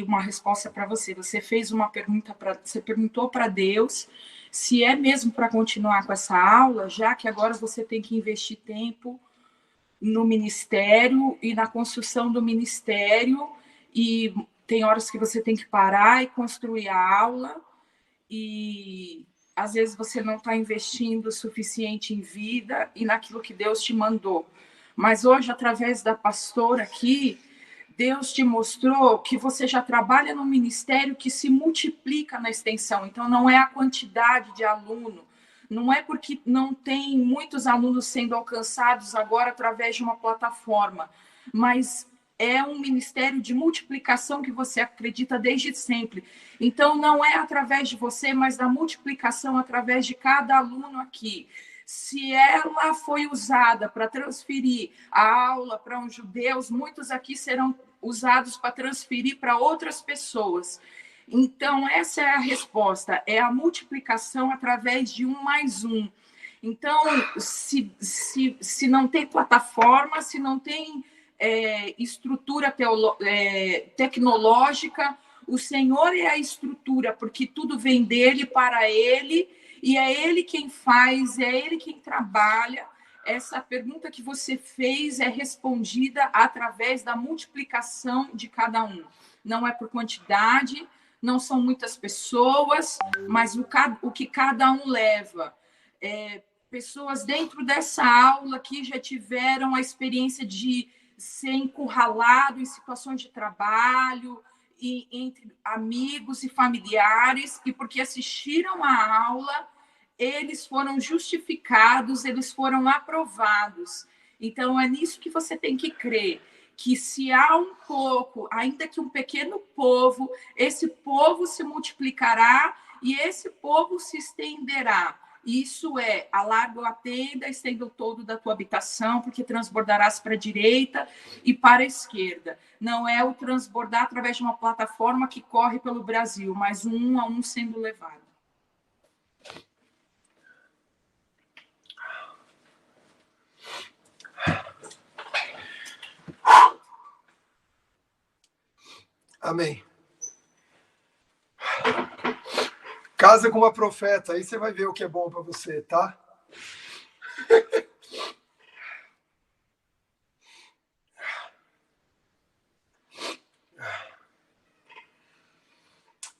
uma resposta para você. Você fez uma pergunta você perguntou para Deus se é mesmo para continuar com essa aula, já que agora você tem que investir tempo no ministério e na construção do ministério, e tem horas que você tem que parar e construir a aula, e às vezes você não está investindo o suficiente em vida e naquilo que Deus te mandou. Mas hoje, através da pastora aqui, Deus te mostrou que você já trabalha num ministério que se multiplica na extensão. Então, não é a quantidade de aluno, não é porque não tem muitos alunos sendo alcançados agora através de uma plataforma, mas é um ministério de multiplicação que você acredita desde sempre. Então, não é através de você, mas da multiplicação através de cada aluno aqui. Se ela foi usada para transferir a aula para uns judeus, muitos aqui serão usados para transferir para outras pessoas. Então, essa é a resposta, é a multiplicação através de 1 mais 1. Então, se não tem plataforma, se não tem estrutura tecnológica, o Senhor é a estrutura, porque tudo vem dele, para ele, e é ele quem faz, é ele quem trabalha, essa pergunta que você fez é respondida através da multiplicação de cada um. Não é por quantidade, não são muitas pessoas, mas o que cada um leva. Pessoas dentro dessa aula que já tiveram a experiência de ser encurralado em situações de trabalho, e entre amigos e familiares, e porque assistiram à aula, eles foram justificados, eles foram aprovados. Então, é nisso que você tem que crer, que se há um pouco, ainda que um pequeno povo, esse povo se multiplicará e esse povo se estenderá. Isso é, alarga a tenda, estenda o todo da tua habitação, porque transbordarás para a direita e para a esquerda. Não é o transbordar através de uma plataforma que corre pelo Brasil, mas um a um sendo levado. Amém. Casa com uma profeta, aí você vai ver o que é bom para você, tá?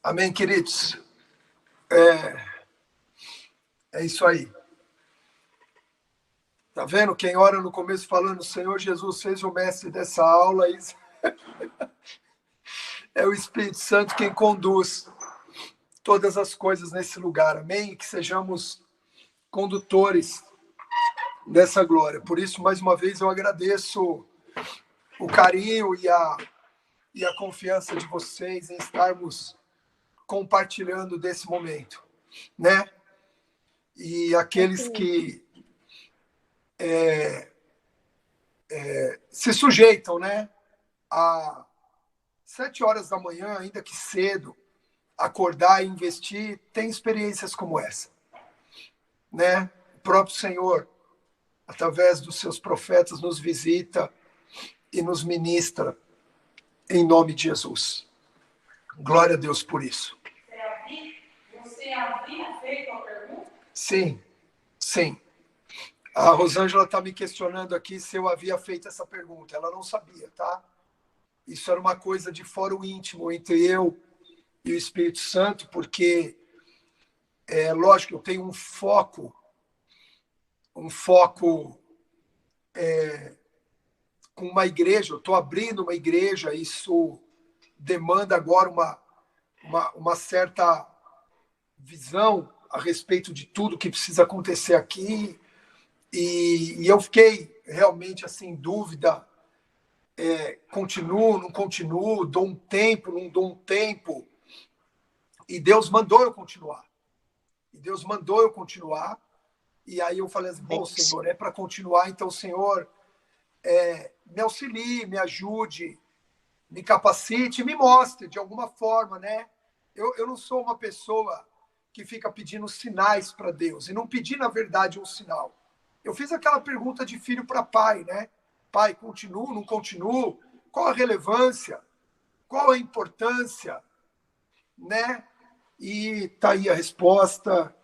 Amém, queridos? É isso aí. Tá vendo? Quem ora no começo falando, Senhor Jesus, seja o mestre dessa aula, isso... é o Espírito Santo quem conduz todas as coisas nesse lugar, amém? Que sejamos condutores dessa glória. Por isso, mais uma vez, eu agradeço o carinho e a confiança de vocês em estarmos compartilhando desse momento, né? E aqueles que se sujeitam, né? A 7 horas da manhã, ainda que cedo, acordar e investir, tem experiências como essa, né? O próprio Senhor, através dos seus profetas, nos visita e nos ministra em nome de Jesus. Glória a Deus por isso. Você havia feito a pergunta? Sim, sim. A Rosângela está me questionando aqui se eu havia feito essa pergunta. Ela não sabia, tá? Isso era uma coisa de fórum íntimo entre eu e o Espírito Santo, porque, lógico, eu tenho um foco com uma igreja, eu estou abrindo uma igreja, isso demanda agora uma certa visão a respeito de tudo que precisa acontecer aqui, e eu fiquei realmente assim, em dúvida, continuo, não continuo, dou um tempo, não dou um tempo, e Deus mandou eu continuar. E aí eu falei assim, bom, Senhor, é para continuar, então, Senhor, me auxilie, me ajude, me capacite, me mostre de alguma forma, né? Eu não sou uma pessoa que fica pedindo sinais para Deus, e não pedi, na verdade, um sinal. Eu fiz aquela pergunta de filho para pai, né? Pai, continuo, não continuo? Qual a relevância? Qual a importância? Né? E tá aí a resposta.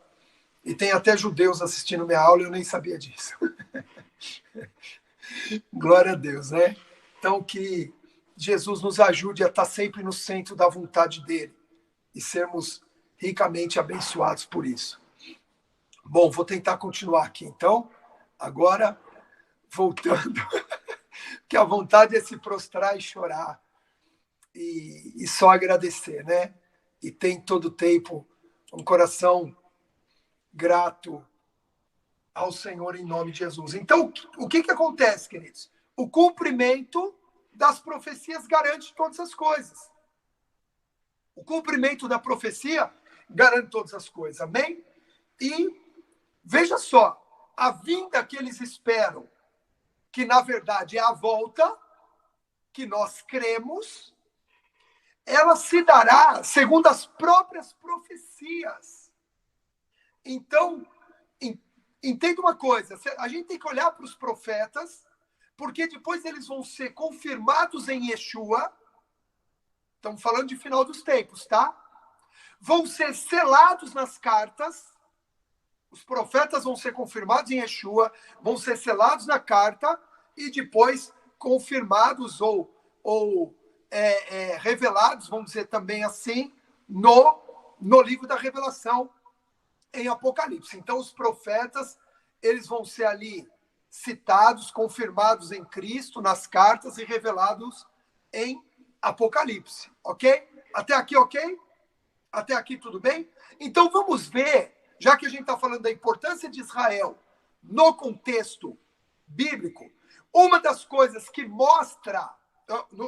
E tem até judeus assistindo minha aula e eu nem sabia disso. Glória a Deus, né? Então, que Jesus nos ajude a estar sempre no centro da vontade dele e sermos ricamente abençoados por isso. Bom, vou tentar continuar aqui, então. Agora, voltando, que a vontade é se prostrar e chorar e só agradecer, né? E tem todo o tempo um coração grato ao Senhor em nome de Jesus. Então, o que acontece, queridos? O cumprimento das profecias garante todas as coisas. O cumprimento da profecia garante todas as coisas, amém? E veja só, a vinda que eles esperam, que na verdade é a volta, que nós cremos, ela se dará segundo as próprias profecias. Então, entenda uma coisa, a gente tem que olhar para os profetas, porque depois eles vão ser confirmados em Yeshua, estamos falando de final dos tempos, tá? Vão ser selados nas cartas, Os profetas vão ser confirmados em Yeshua, vão ser selados na carta e depois confirmados ou revelados, vamos dizer também assim, no livro da Revelação, em Apocalipse. Então, os profetas, eles vão ser ali citados, confirmados em Cristo, nas cartas e revelados em Apocalipse, ok? Até aqui, ok? Até aqui, tudo bem? Então, vamos ver, já que a gente está falando da importância de Israel no contexto bíblico, uma das coisas que mostra,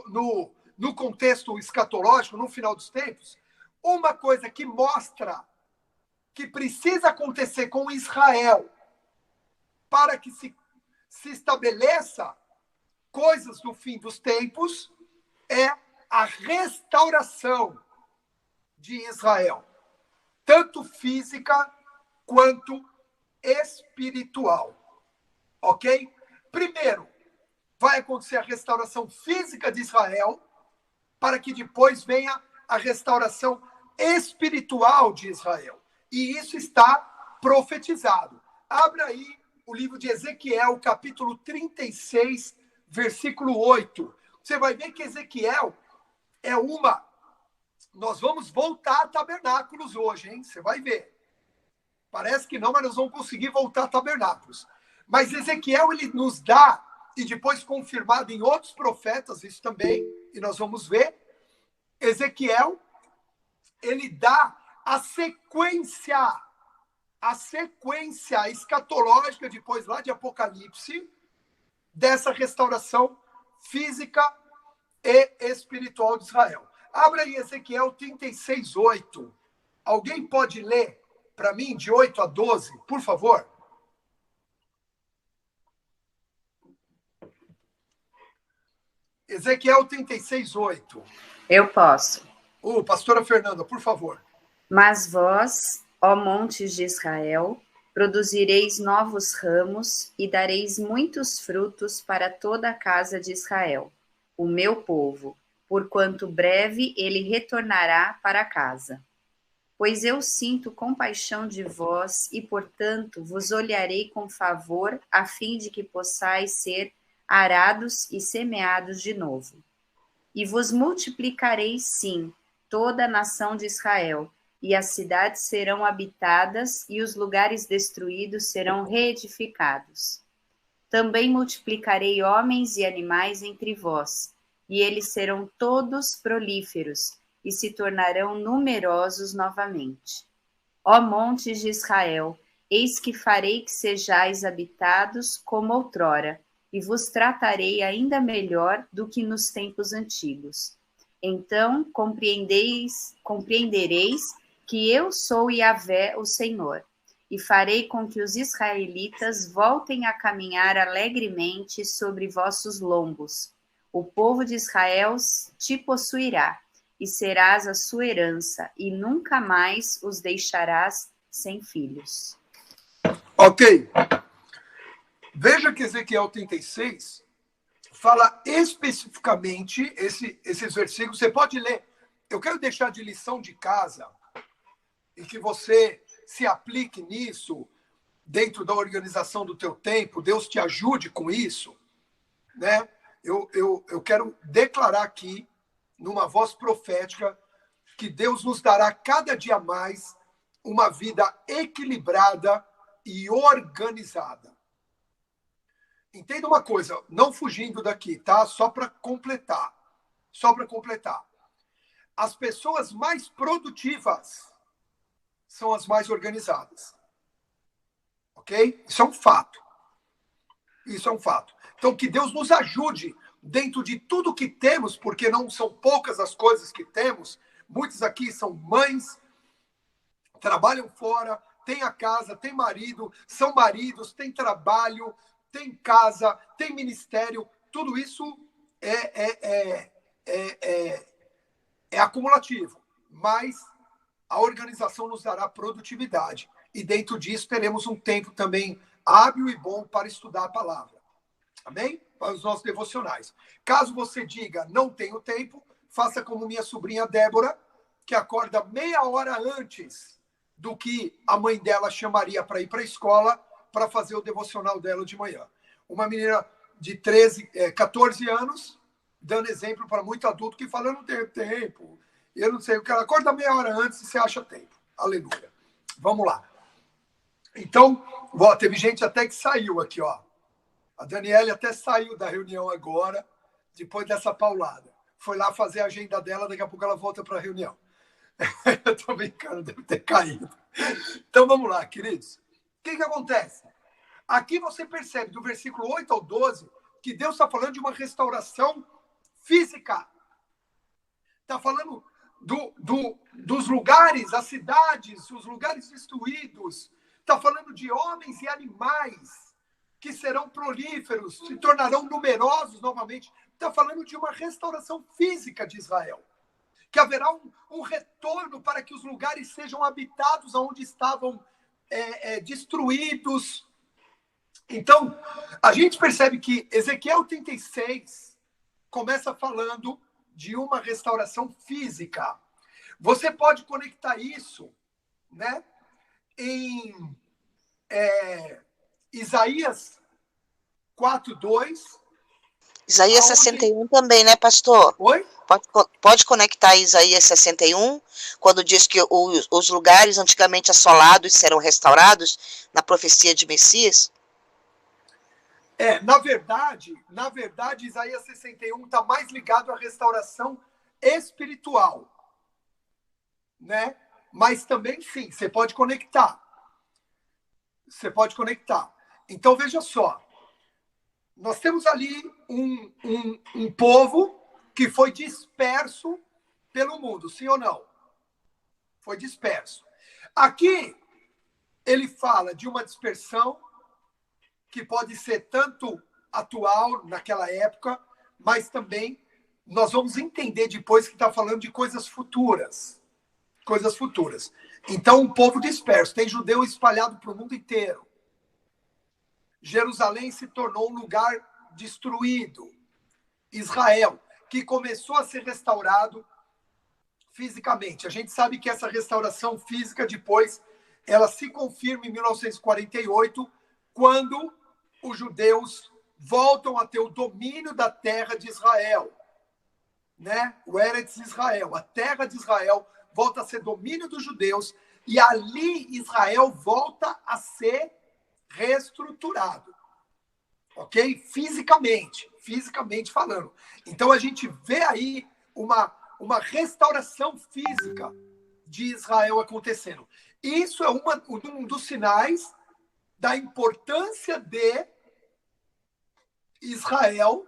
no contexto escatológico, no final dos tempos, uma coisa que mostra que precisa acontecer com Israel para que se estabeleça coisas do fim dos tempos é a restauração de Israel, tanto física quanto espiritual, ok? Primeiro, vai acontecer a restauração física de Israel, para que depois venha a restauração espiritual de Israel. E isso está profetizado. Abra aí o livro de Ezequiel, capítulo 36, versículo 8. Você vai ver que Ezequiel é uma... Nós vamos voltar a tabernáculos hoje, hein? Você vai ver. Parece que não, mas nós vamos conseguir voltar a tabernáculos. Mas Ezequiel, ele nos dá, e depois confirmado em outros profetas, isso também, e nós vamos ver, Ezequiel, ele dá a sequência escatológica, depois lá de Apocalipse, dessa restauração física e espiritual de Israel. Abra aí Ezequiel 36, 8. Alguém pode ler para mim de 8 a 12, por favor? Ezequiel 36, 8. Eu posso. Pastora Fernanda, por favor. Mas vós, ó montes de Israel, produzireis novos ramos e dareis muitos frutos para toda a casa de Israel, o meu povo, porquanto breve ele retornará para casa. Pois eu sinto compaixão de vós e, portanto, vos olharei com favor, a fim de que possais ser arados e semeados de novo. E vos multiplicarei, sim, toda a nação de Israel, e as cidades serão habitadas, e os lugares destruídos serão reedificados. Também multiplicarei homens e animais entre vós, e eles serão todos prolíferos, e se tornarão numerosos novamente. Ó montes de Israel, eis que farei que sejais habitados como outrora, e vos tratarei ainda melhor do que nos tempos antigos. Então compreendereis que eu sou Yahvé, o Senhor, e farei com que os israelitas voltem a caminhar alegremente sobre vossos lombos. O povo de Israel te possuirá, e serás a sua herança, e nunca mais os deixarás sem filhos. Ok. Veja que Ezequiel 36 fala especificamente esses versículos. Você pode ler. Eu quero deixar de lição de casa e que você se aplique nisso dentro da organização do teu tempo. Deus te ajude com isso, né? Eu quero declarar aqui, numa voz profética, que Deus nos dará cada dia mais uma vida equilibrada e organizada. Entenda uma coisa, não fugindo daqui, tá? Só para completar. As pessoas mais produtivas são as mais organizadas. Ok? Isso é um fato. Então, que Deus nos ajude dentro de tudo que temos, porque não são poucas as coisas que temos. Muitos aqui são mães, trabalham fora, têm a casa, têm marido, são maridos, têm trabalho, tem casa, tem ministério, tudo isso é acumulativo, mas a organização nos dará produtividade, e dentro disso teremos um tempo também hábil e bom para estudar a palavra, amém? Para os nossos devocionais. Caso você diga, não tenho tempo, faça como minha sobrinha Débora, que acorda meia hora antes do que a mãe dela chamaria para ir para a escola para fazer o devocional dela de manhã. Uma menina de 14 anos, dando exemplo para muito adulto que fala, eu não tenho tempo, eu não sei o que, ela acorda meia hora antes e você acha tempo. Aleluia. Vamos lá. Então, teve gente até que saiu aqui, ó. A Daniele até saiu da reunião agora, depois dessa paulada. Foi lá fazer a agenda dela, daqui a pouco ela volta para a reunião. Eu tô brincando, deve ter caído. Então, vamos lá, queridos. O que acontece? Aqui você percebe, do versículo 8 ao 12, que Deus está falando de uma restauração física. Está falando dos lugares, as cidades, os lugares destruídos. Está falando de homens e animais que serão prolíferos, se tornarão numerosos novamente. Está falando de uma restauração física de Israel. Que haverá um retorno para que os lugares sejam habitados onde estavam destruídos. Então, a gente percebe que Ezequiel 36 começa falando de uma restauração física. Você pode conectar isso, né, em Isaías 4:2. Isaías 61 também, né, pastor? Oi? Pode conectar Isaías 61, quando diz que os lugares antigamente assolados serão restaurados, na profecia de Messias? Na verdade, Isaías 61 está mais ligado à restauração espiritual, né? Mas também, sim, você pode conectar. Então, veja só. Nós temos ali um povo que foi disperso pelo mundo, sim ou não? Foi disperso. Aqui, ele fala de uma dispersão que pode ser tanto atual, naquela época, mas também nós vamos entender depois que está falando de coisas futuras. Coisas futuras. Então, um povo disperso. Tem judeu espalhado para o mundo inteiro. Jerusalém se tornou um lugar destruído. Israel, que começou a ser restaurado fisicamente. A gente sabe que essa restauração física, depois, ela se confirma em 1948, quando os judeus voltam a ter o domínio da terra de Israel. Né? O Eretz Israel, a terra de Israel, volta a ser domínio dos judeus, e ali Israel volta a ser reestruturado. Ok? Fisicamente falando. Então a gente vê aí uma restauração física de Israel acontecendo. Isso é um dos sinais da importância de Israel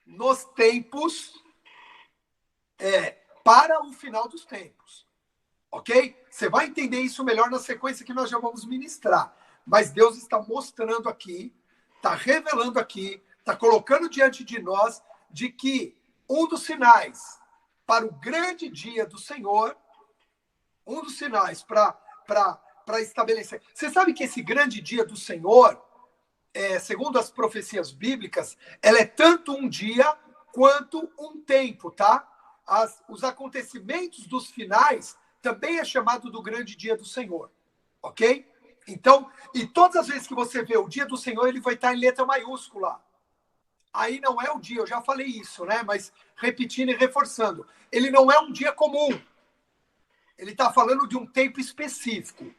nos tempos para o final dos tempos. Ok? Você vai entender isso melhor na sequência que nós já vamos ministrar. Mas Deus está mostrando aqui, está revelando aqui, está colocando diante de nós de que um dos sinais para o grande dia do Senhor, um dos sinais para estabelecer. Você sabe que esse grande dia do Senhor, segundo as profecias bíblicas, ela é tanto um dia quanto um tempo, tá? Os acontecimentos dos finais também é chamado do grande dia do Senhor, ok? Então, e todas as vezes que você vê o dia do Senhor, ele vai estar em letra maiúscula. Aí não é o dia, eu já falei isso, né? Mas repetindo e reforçando, ele não é um dia comum. Ele está falando de um tempo específico.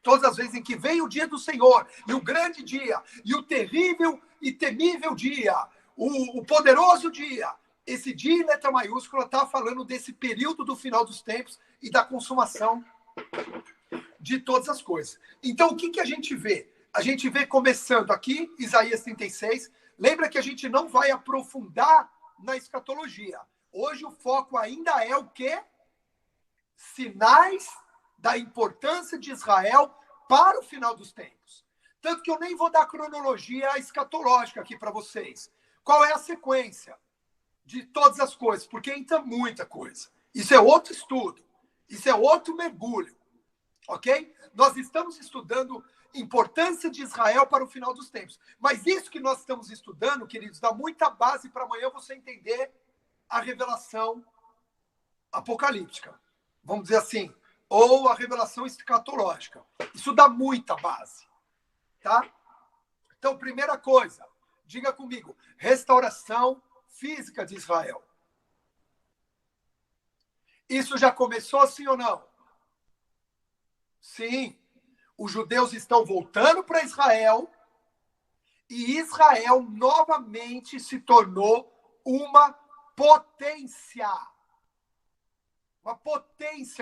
Todas as vezes em que vem o dia do Senhor, e o grande dia, e o terrível e temível dia, o poderoso dia, esse dia em letra maiúscula está falando desse período do final dos tempos e da consumação de todas as coisas. Então, o que a gente vê? A gente vê começando aqui, Isaías 36. Lembra que a gente não vai aprofundar na escatologia. Hoje o foco ainda é o quê? Sinais da importância de Israel para o final dos tempos. Tanto que eu nem vou dar cronologia escatológica aqui para vocês. Qual é a sequência de todas as coisas? Porque entra muita coisa. Isso é outro estudo. Isso é outro mergulho. Ok? Nós estamos estudando importância de Israel para o final dos tempos. Mas isso que nós estamos estudando, queridos, dá muita base para amanhã você entender a revelação apocalíptica. Vamos dizer assim, ou a revelação escatológica. Isso dá muita base, tá? Então, primeira coisa, diga comigo, restauração física de Israel. Isso já começou, sim ou não? Sim. Os judeus estão voltando para Israel e Israel novamente se tornou uma potência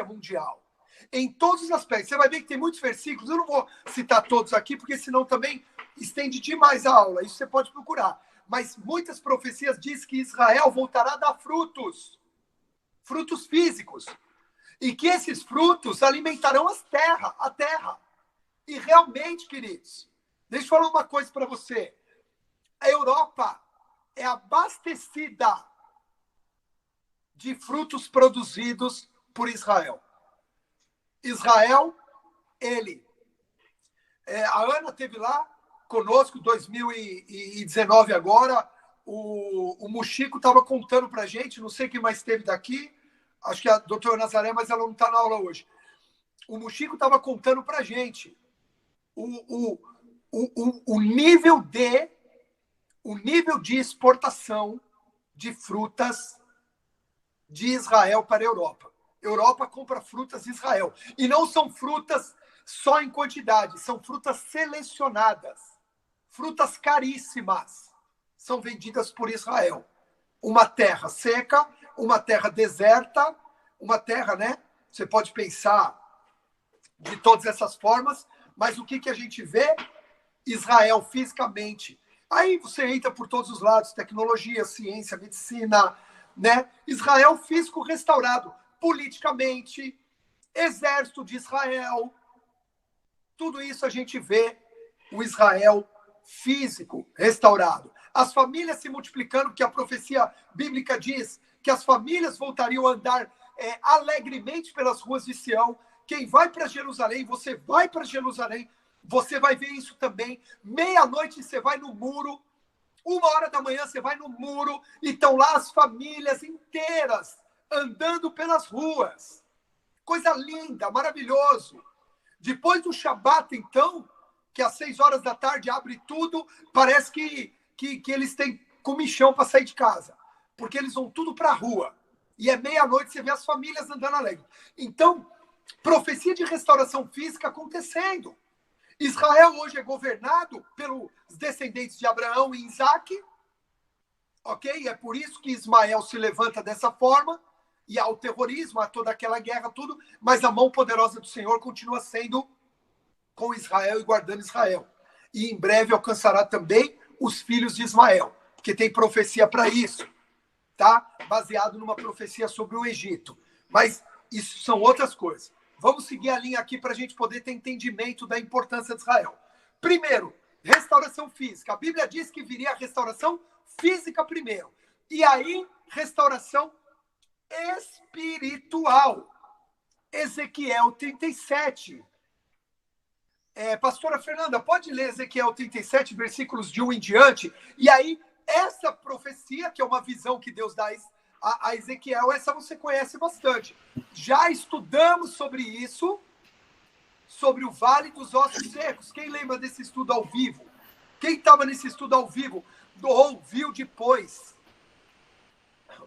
mundial. Em todos os aspectos. Você vai ver que tem muitos versículos, eu não vou citar todos aqui, porque senão também estende demais a aula. Isso você pode procurar. Mas muitas profecias dizem que Israel voltará a dar frutos físicos. E que esses frutos alimentarão a terra. E realmente, queridos, deixa eu falar uma coisa para você. A Europa é abastecida de frutos produzidos por Israel. Israel, a Ana teve lá conosco, 2019 agora, o Muxico estava contando para a gente, não sei quem mais teve daqui, acho que é a doutora Nazaré, mas ela não está na aula hoje. O Muxico estava contando para a gente o nível de exportação de frutas de Israel para a Europa. Europa compra frutas de Israel. E não são frutas só em quantidade, são frutas selecionadas. Frutas caríssimas são vendidas por Israel. Uma terra seca, uma terra deserta, uma terra, né? Você pode pensar de todas essas formas, mas o que a gente vê? Israel fisicamente. Aí você entra por todos os lados, tecnologia, ciência, medicina, né? Israel físico restaurado, politicamente, exército de Israel, tudo isso a gente vê o Israel físico restaurado. As famílias se multiplicando, porque a profecia bíblica diz que as famílias voltariam a andar alegremente pelas ruas de Sião. Quem vai para Jerusalém, você vai para Jerusalém, você vai ver isso também. Meia-noite você vai no muro, 1h da manhã você vai no muro, e estão lá as famílias inteiras andando pelas ruas. Coisa linda, maravilhoso. Depois do Shabat, então, que às 6h da tarde abre tudo, parece que eles têm comichão para sair de casa, porque eles vão tudo para a rua. E é meia-noite, você vê as famílias andando alegre. Então, profecia de restauração física acontecendo. Israel hoje é governado pelos descendentes de Abraão e Isaac, ok? É por isso que Ismael se levanta dessa forma, e há o terrorismo, há toda aquela guerra, tudo, mas a mão poderosa do Senhor continua sendo com Israel e guardando Israel. E em breve alcançará também os filhos de Ismael, porque tem profecia para isso, tá? Baseado numa profecia sobre o Egito. Mas isso são outras coisas. Vamos seguir a linha aqui para a gente poder ter entendimento da importância de Israel. Primeiro, restauração física. A Bíblia diz que viria a restauração física primeiro. E aí, restauração espiritual. Ezequiel 37. Pastora Fernanda, pode ler Ezequiel 37, versículos de 1 em diante? E aí, essa profecia, que é uma visão que Deus dá a Ezequiel, essa você conhece bastante. Já estudamos sobre isso, sobre o Vale dos Ossos Secos. Quem lembra desse estudo ao vivo? Quem estava nesse estudo ao vivo ou viu depois?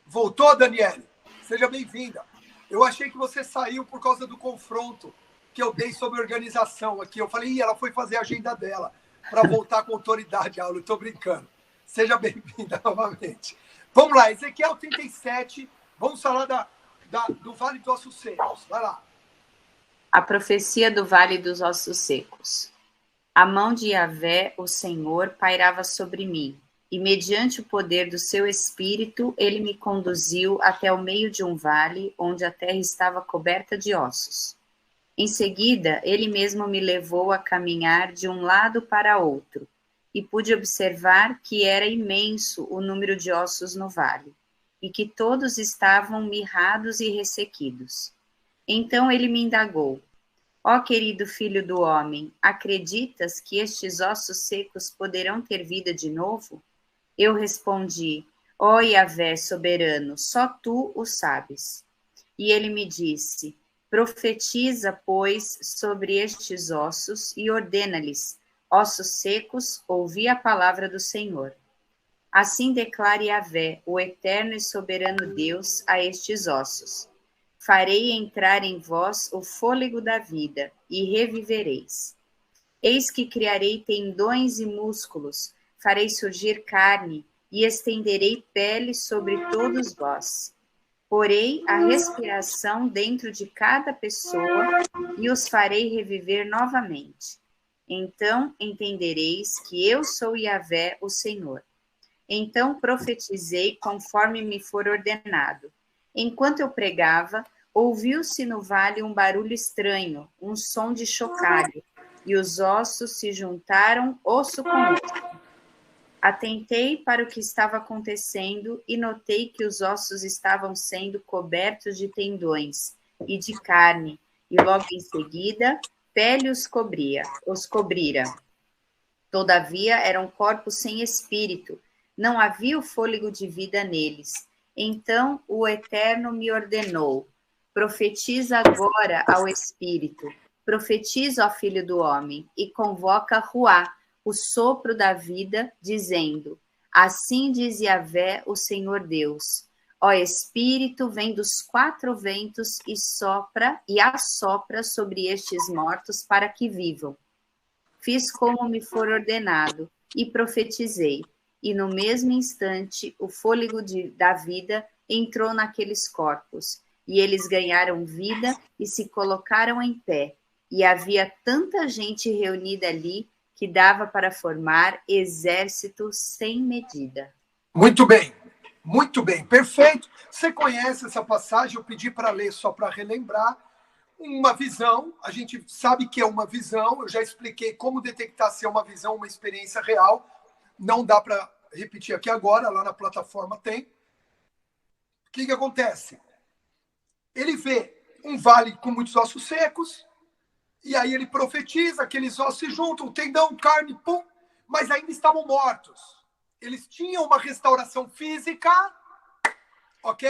Voltou, Daniele? Seja bem-vinda. Eu achei que você saiu por causa do confronto que eu dei sobre organização aqui. Eu falei, ela foi fazer a agenda dela para voltar com autoridade à aula. Eu estou brincando. Seja bem-vinda novamente. Vamos lá, Ezequiel 37. Vamos falar do Vale dos Ossos Secos. Vai lá. A profecia do Vale dos Ossos Secos. A mão de Yahvé, o Senhor, pairava sobre mim, e mediante o poder do seu espírito, ele me conduziu até o meio de um vale, onde a terra estava coberta de ossos. Em seguida, ele mesmo me levou a caminhar de um lado para outro, e pude observar que era imenso o número de ossos no vale, e que todos estavam mirrados e ressequidos. Então ele me indagou: ó querido filho do homem, acreditas que estes ossos secos poderão ter vida de novo? Eu respondi: ó Yahvé soberano, só tu o sabes. E ele me disse: Profetiza, pois, sobre estes ossos e ordena-lhes: ossos secos, ouvi a palavra do Senhor. Assim declare Yahvé, o eterno e soberano Deus, a estes ossos: farei entrar em vós o fôlego da vida, e revivereis. Eis que criarei tendões e músculos, farei surgir carne, e estenderei pele sobre todos vós. Porei a respiração dentro de cada pessoa, e os farei reviver novamente. Então entendereis que eu sou Yahvé, o Senhor. Então profetizei conforme me for ordenado. Enquanto eu pregava, ouviu-se no vale um barulho estranho, um som de chocalho, e os ossos se juntaram osso com osso. Atentei para o que estava acontecendo e notei que os ossos estavam sendo cobertos de tendões e de carne, e logo em seguida, pele os cobrira. Todavia, eram corpos sem espírito, não havia o fôlego de vida neles. Então o Eterno me ordenou: profetiza agora ao Espírito, profetiza, ó Filho do Homem, e convoca Ruá, o sopro da vida, dizendo: assim diz Yahvé, o Senhor Deus: ó Espírito, vem dos 4 ventos e assopra sobre estes mortos para que vivam. Fiz como me for ordenado e profetizei, e no mesmo instante o fôlego da vida entrou naqueles corpos, e eles ganharam vida e se colocaram em pé, e havia tanta gente reunida ali que dava para formar exército sem medida. Muito bem, perfeito. Você conhece essa passagem, eu pedi para ler só para relembrar. Uma visão, a gente sabe que é uma visão, eu já expliquei como detectar se é uma visão, uma experiência real, não dá para repetir aqui agora, lá na plataforma tem. O que acontece? Ele vê um vale com muitos ossos secos, e aí ele profetiza, aqueles ossos se juntam, tendão, carne, pum, mas ainda estavam mortos. Eles tinham uma restauração física, ok?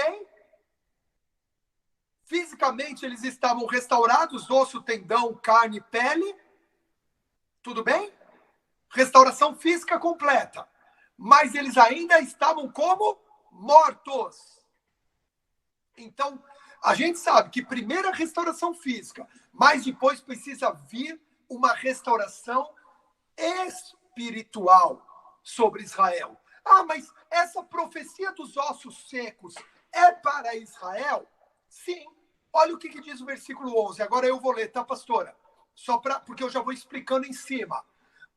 Fisicamente eles estavam restaurados, osso, tendão, carne, pele, tudo bem? Restauração física completa. Mas eles ainda estavam como mortos. Então, a gente sabe que primeiro a restauração física, mas depois precisa vir uma restauração espiritual sobre Israel. Ah, mas essa profecia dos ossos secos é para Israel? Sim. Olha o que diz o versículo 11. Agora eu vou ler, tá, pastora? Porque eu já vou explicando em cima.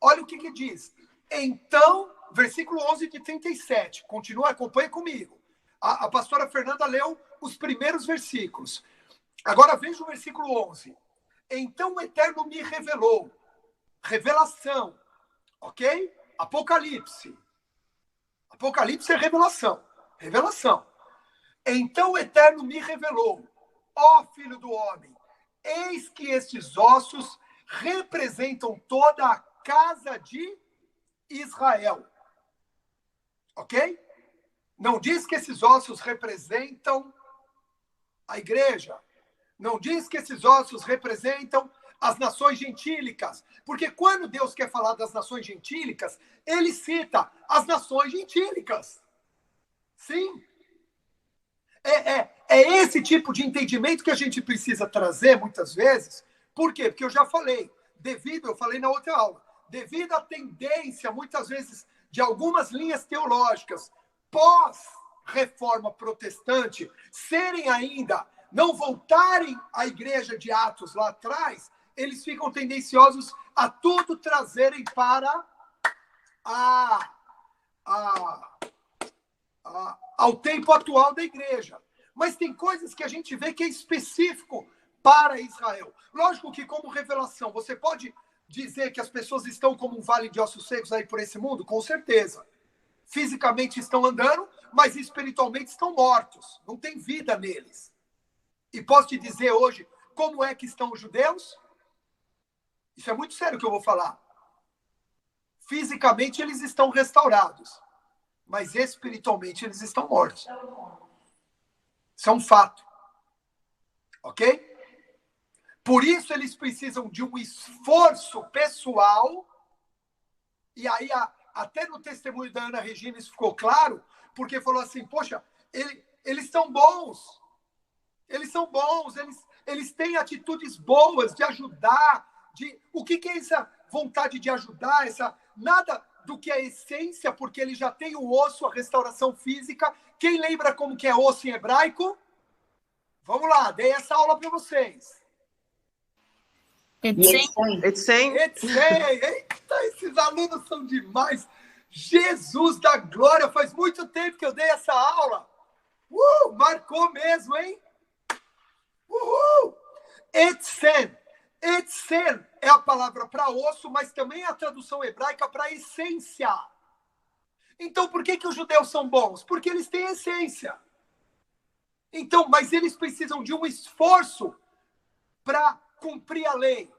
Olha o que diz. Então, versículo 11 de 37. Continua, acompanha comigo. A pastora Fernanda leu os primeiros versículos. Agora veja o versículo 11. Então o Eterno me revelou. Revelação. Ok? Apocalipse. Apocalipse é revelação. Revelação. Então o Eterno me revelou: ó Filho do Homem, eis que estes ossos representam toda a casa de Israel. Ok? Não diz que esses ossos representam a igreja. Não diz que esses ossos representam as nações gentílicas. Porque quando Deus quer falar das nações gentílicas, ele cita as nações gentílicas. Sim. É esse tipo de entendimento que a gente precisa trazer muitas vezes. Por quê? Porque eu já falei, eu falei na outra aula, devido à tendência, muitas vezes, de algumas linhas teológicas pós-reforma protestante serem ainda, não voltarem à igreja de Atos lá atrás, eles ficam tendenciosos a tudo trazerem para ao tempo atual da igreja. Mas tem coisas que a gente vê que é específico para Israel. Lógico que, como revelação, você pode dizer que as pessoas estão como um vale de ossos secos aí por esse mundo? Com certeza. Fisicamente estão andando, mas espiritualmente estão mortos. Não tem vida neles. E posso te dizer hoje como é que estão os judeus? Isso é muito sério o que eu vou falar. Fisicamente eles estão restaurados, mas espiritualmente eles estão mortos. Isso é um fato. Ok? Por isso eles precisam de um esforço pessoal. E aí, até no testemunho da Ana Regina, isso ficou claro, porque falou assim, poxa, eles são bons. Eles são bons, eles têm atitudes boas de ajudar. O que é essa vontade de ajudar? Nada do que é essência, porque ele já tem o osso, a restauração física. Quem lembra como que é osso em hebraico? Vamos lá, dei essa aula para vocês. Etzem. Eita, esses alunos são demais. Jesus da glória, faz muito tempo que eu dei essa aula. Marcou mesmo, hein? Etzem. Etzem é a palavra para osso, mas também é a tradução hebraica para essência. Então, por que os judeus são bons? Porque eles têm essência. Então, mas eles precisam de um esforço para cumprir a lei,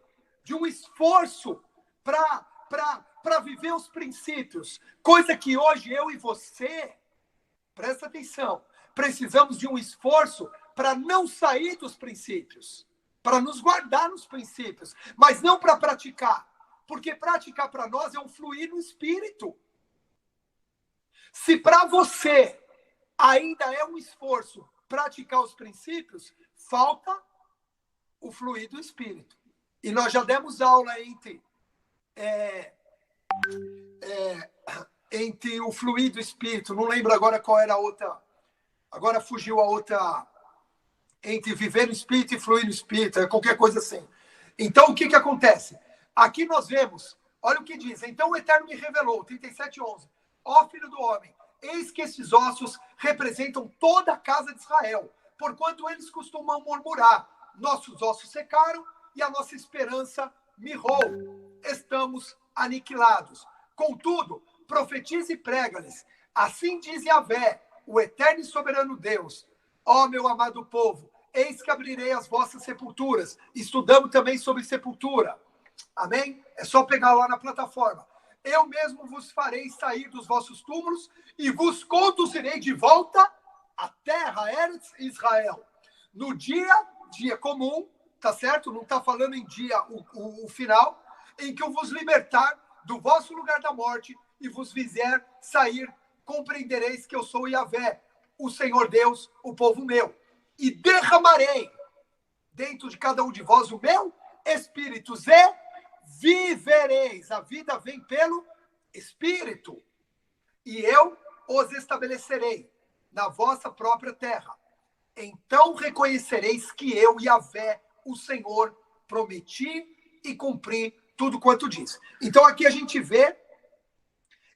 de um esforço para viver os princípios. Coisa que hoje eu e você, presta atenção, precisamos de um esforço para não sair dos princípios, para nos guardar nos princípios, mas não para praticar, porque praticar para nós é um fluir no espírito. Se para você ainda é um esforço praticar os princípios, falta o fluir do espírito. E nós já demos aula entre o fluir do espírito, não lembro agora qual era a outra, agora fugiu a outra, entre viver no espírito e fluir no espírito, qualquer coisa assim. Então, o que acontece? Aqui nós vemos, olha o que diz, então o Eterno me revelou, 37:11, ó filho do homem, eis que esses ossos representam toda a casa de Israel, porquanto eles costumam murmurar, nossos ossos secaram e a nossa esperança mirrou, estamos aniquilados. Contudo, profetize e prega-lhes, assim diz Yahvé, o eterno e soberano Deus, ó meu amado povo, eis que abrirei as vossas sepulturas. Estudamos também sobre sepultura. Amém? É só pegar lá na plataforma. Eu mesmo vos farei sair dos vossos túmulos e vos conduzirei de volta à terra, Eretz Israel. No dia comum, tá certo? Não está falando em dia o final, em que eu vos libertar do vosso lugar da morte e vos fizer sair, compreendereis que eu sou Yahvé, o Senhor Deus, o povo meu. E derramarei dentro de cada um de vós o meu espírito e vivereis. A vida vem pelo espírito. E eu os estabelecerei na vossa própria terra. Então reconhecereis que eu, Yahvé, o Senhor, prometi e cumpri tudo quanto diz. Então aqui a gente vê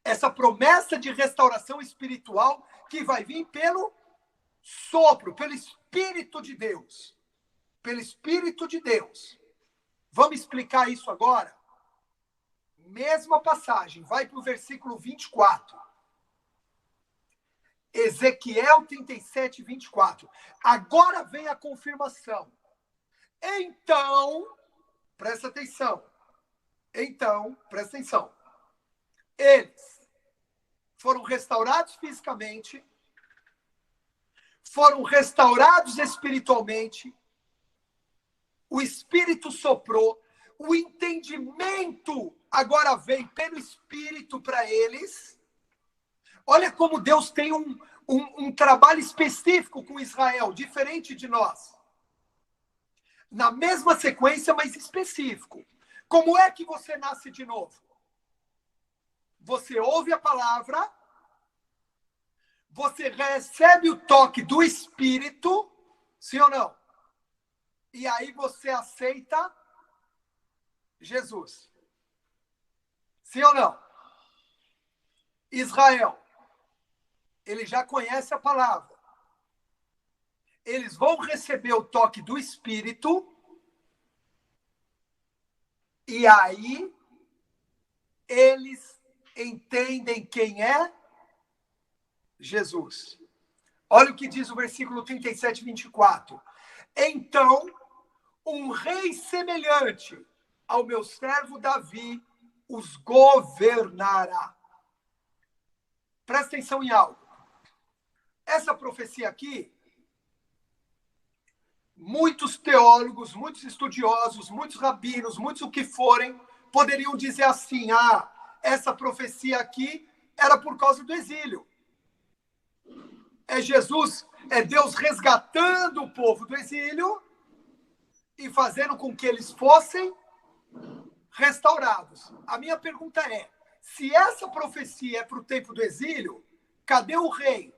essa promessa de restauração espiritual que vai vir pelo sopro, pelo Espírito de Deus. Pelo Espírito de Deus. Vamos explicar isso agora? Mesma passagem, vai para o versículo 24. Ezequiel 37, 24. Agora vem a confirmação. Então, presta atenção. Eles foram restaurados fisicamente, foram restaurados espiritualmente, o Espírito soprou, o entendimento agora vem pelo Espírito para eles. Olha como Deus tem um trabalho específico com Israel, diferente de nós. Na mesma sequência, mas específico. Como é que você nasce de novo? Você ouve a palavra, você recebe o toque do Espírito, sim ou não? E aí você aceita Jesus. Sim ou não? Israel, ele já conhece a palavra. Eles vão receber o toque do Espírito. E aí, eles entendem quem é Jesus. Olha o que diz o versículo 37, 24. Então, um rei semelhante ao meu servo Davi os governará. Presta atenção em algo. Essa profecia aqui muitos teólogos, muitos estudiosos, muitos rabinos, muitos o que forem, poderiam dizer assim, essa profecia aqui era por causa do exílio. É Jesus, é Deus resgatando o povo do exílio e fazendo com que eles fossem restaurados. A minha pergunta é, se essa profecia é para o tempo do exílio, cadê o rei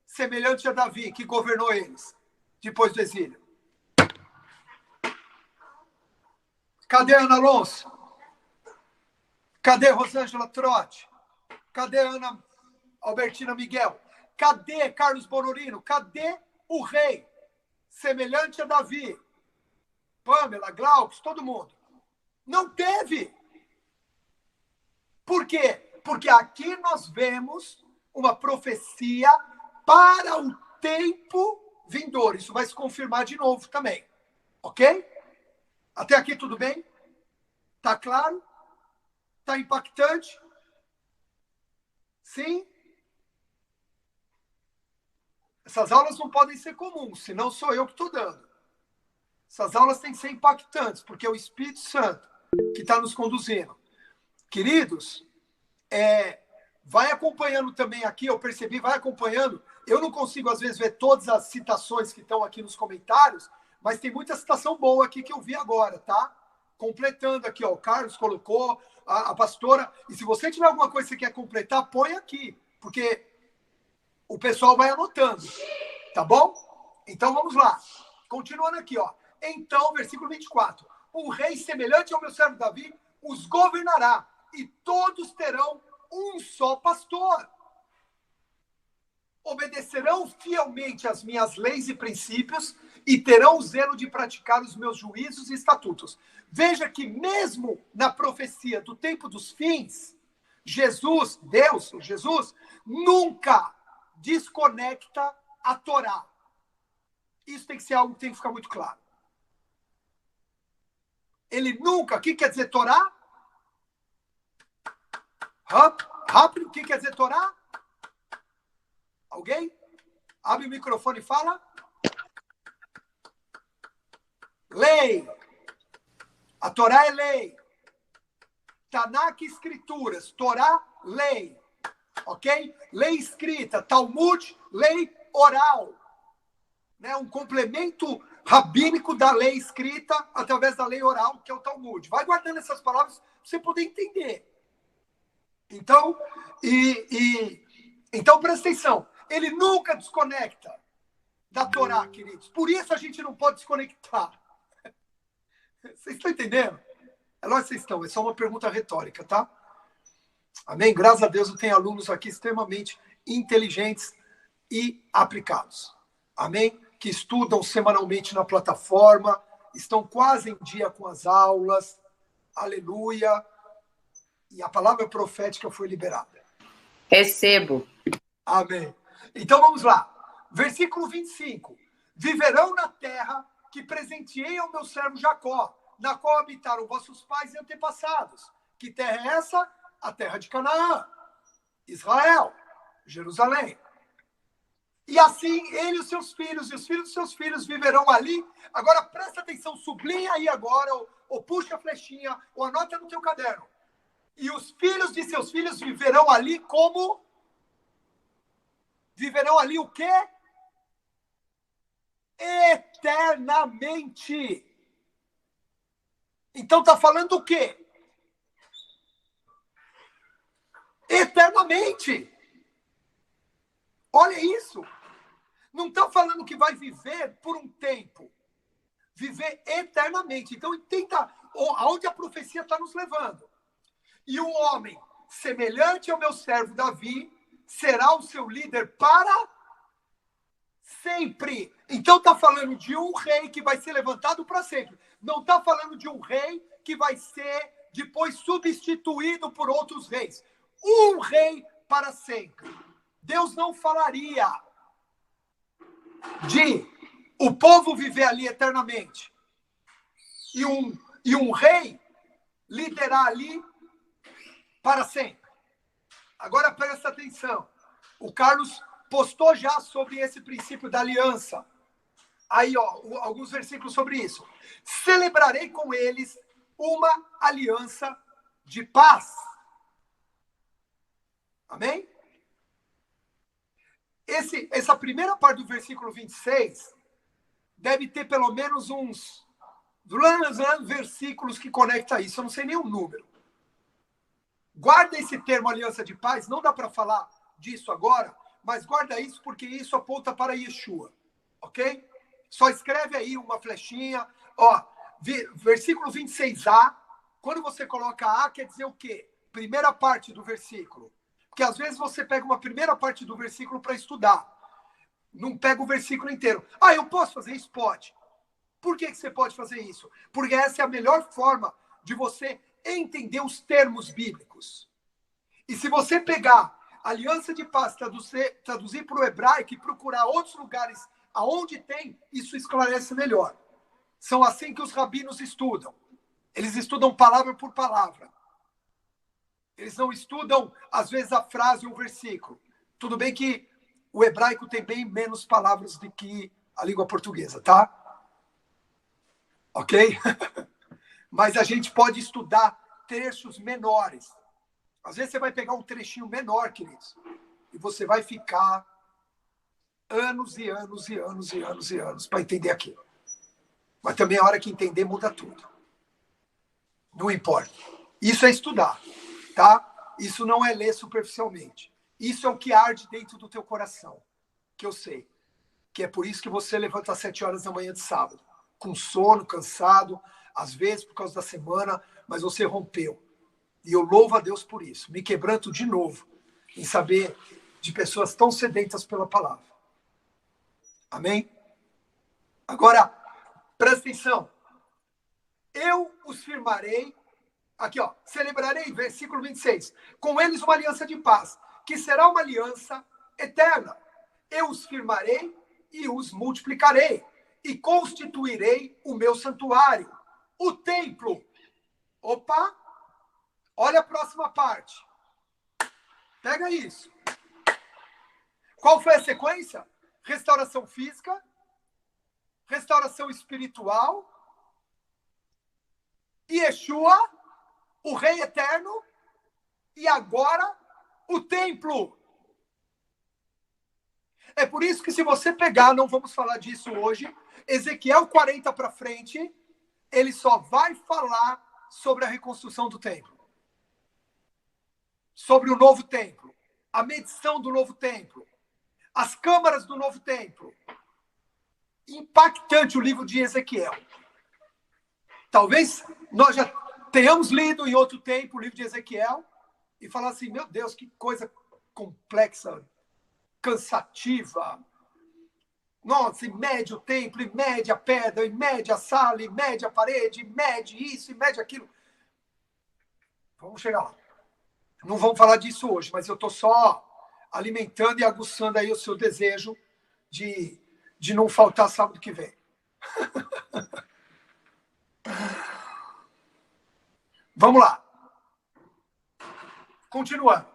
semelhante a Davi que governou eles depois do exílio? Cadê Ana Alonso? Cadê Rosângela Trotti? Cadê Ana Albertina Miguel? Cadê Carlos Bonorino? Cadê o rei semelhante a Davi? Pamela, Glaucus, todo mundo. Não teve. Por quê? Porque aqui nós vemos uma profecia para o tempo vindouro. Isso vai se confirmar de novo também. Ok? Até aqui tudo bem? Tá claro? Tá impactante? Sim? Essas aulas não podem ser comuns, senão sou eu que estou dando. Essas aulas têm que ser impactantes, porque é o Espírito Santo que está nos conduzindo. Queridos, vai acompanhando também aqui, eu percebi, vai acompanhando. Eu não consigo, às vezes, ver todas as citações que estão aqui nos comentários, mas tem muita citação boa aqui que eu vi agora, tá? Completando aqui, ó, o Carlos colocou, a pastora. E se você tiver alguma coisa que você quer completar, põe aqui, porque o pessoal vai anotando, tá bom? Então, vamos lá. Continuando aqui, ó. Então, versículo 24. Um rei semelhante ao meu servo Davi os governará, e todos terão um só pastor. Obedecerão fielmente às minhas leis e princípios e terão o zelo de praticar os meus juízos e estatutos. Veja que mesmo na profecia do tempo dos fins, Jesus, Deus, Jesus, nunca desconecta a Torá. Isso tem que ser algo que tem que ficar muito claro. Ele nunca... O que quer dizer Torá? Rápido, o que quer dizer Torá? Alguém? Abre o microfone e fala. Lei. A Torá é lei. Tanakh, escrituras. Torá, lei. Ok? Lei escrita. Talmud, lei oral. Né? Um complemento rabínico da lei escrita através da lei oral, que é o Talmud. Vai guardando essas palavras para você poder entender. Então, então presta atenção. Ele nunca desconecta da Torá, queridos. Por isso a gente não pode desconectar. Vocês estão entendendo? É lógico que vocês estão. É só uma pergunta retórica, tá? Amém? Graças a Deus eu tenho alunos aqui extremamente inteligentes e aplicados. Amém? Que estudam semanalmente na plataforma, estão quase em dia com as aulas. Aleluia. E a palavra profética foi liberada. Recebo. Amém. Então vamos lá. Versículo 25. Viverão na terra que presenteei ao meu servo Jacó, na qual habitaram vossos pais e antepassados. Que terra é essa? A terra de Canaã, Israel, Jerusalém. E assim ele e os seus filhos, e os filhos dos seus filhos viverão ali. Agora presta atenção, sublinha aí agora, ou puxa a flechinha, ou anota no teu caderno. E os filhos de seus filhos viverão ali como? Viverão ali o quê? Eternamente. Então está falando o quê? Eternamente. Olha isso. Não está falando que vai viver por um tempo. Viver eternamente. Então entenda aonde a profecia está nos levando. E o homem, semelhante ao meu servo Davi, será o seu líder para sempre. Então está falando de um rei que vai ser levantado para sempre. Não está falando de um rei que vai ser depois substituído por outros reis. Um rei para sempre. Deus não falaria de o povo viver ali eternamente e um rei liderar ali para sempre. Agora presta atenção. O Carlos postou já sobre esse princípio da aliança. Aí, ó, alguns versículos sobre isso. Celebrarei com eles uma aliança de paz. Amém? Essa primeira parte do versículo 26 deve ter pelo menos uns versículos que conectam isso. Eu não sei nem o número. Guarda esse termo aliança de paz. Não dá para falar disso agora, mas guarda isso porque isso aponta para Yeshua. Ok? Só escreve aí uma flechinha. Ó, versículo 26a. Quando você coloca A, quer dizer o quê? Primeira parte do versículo. Porque às vezes você pega uma primeira parte do versículo para estudar. Não pega o versículo inteiro. Ah, eu posso fazer isso? Pode. Por que você pode fazer isso? Porque essa é a melhor forma de você entender os termos bíblicos. E se você pegar aliança de paz, traduzir para o hebraico e procurar outros lugares aonde tem, isso esclarece melhor. São assim que os rabinos estudam. Eles estudam palavra por palavra. Eles não estudam, às vezes, a frase ou o versículo. Tudo bem que o hebraico tem bem menos palavras do que a língua portuguesa, tá? Ok? Mas a gente pode estudar trechos menores. Às vezes você vai pegar um trechinho menor, queridos, e você vai ficar anos e anos e anos e anos e anos para entender aquilo. Mas também a hora que entender muda tudo. Não importa. Isso é estudar, tá? Isso não é ler superficialmente. Isso é o que arde dentro do teu coração, que eu sei. Que é por isso que você levanta às 7 horas da manhã de sábado, com sono, cansado, às vezes por causa da semana, mas você rompeu. E eu louvo a Deus por isso. Me quebranto de novo em saber de pessoas tão sedentas pela palavra. Amém? Agora, presta atenção. Eu os firmarei, aqui ó, celebrarei, versículo 26, com eles uma aliança de paz, que será uma aliança eterna. Eu os firmarei e os multiplicarei, e constituirei o meu santuário, o templo. Opa! Olha a próxima parte. Pega isso. Qual foi a sequência? Restauração física, restauração espiritual, Yeshua, o Rei Eterno, e agora o templo. É por isso que se você pegar, não vamos falar disso hoje, Ezequiel 40 para frente, ele só vai falar sobre a reconstrução do templo. Sobre o novo templo, a medição do novo templo, as câmaras do novo templo. Impactante o livro de Ezequiel. Talvez nós já tenhamos lido em outro tempo o livro de Ezequiel e falar assim, meu Deus, que coisa complexa, cansativa. Nossa, e mede o templo, e mede a pedra, e mede a sala, e mede a parede, e mede isso, e mede aquilo. Vamos chegar lá. Não vamos falar disso hoje, mas eu estou só alimentando e aguçando aí o seu desejo de não faltar sábado que vem. Vamos lá. Continuando.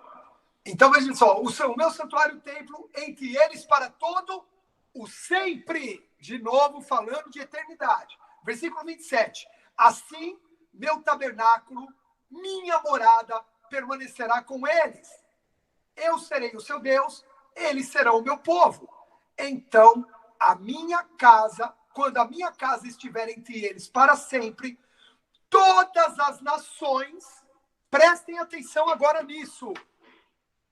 Então, veja só. O meu santuário templo, entre eles para todo o sempre. De novo, falando de eternidade. Versículo 27. Assim, meu tabernáculo, minha morada, permanecerá com eles. Eu serei o seu Deus, eles serão o meu povo. Então, a minha casa, quando a minha casa estiver entre eles para sempre, todas as nações, prestem atenção agora nisso.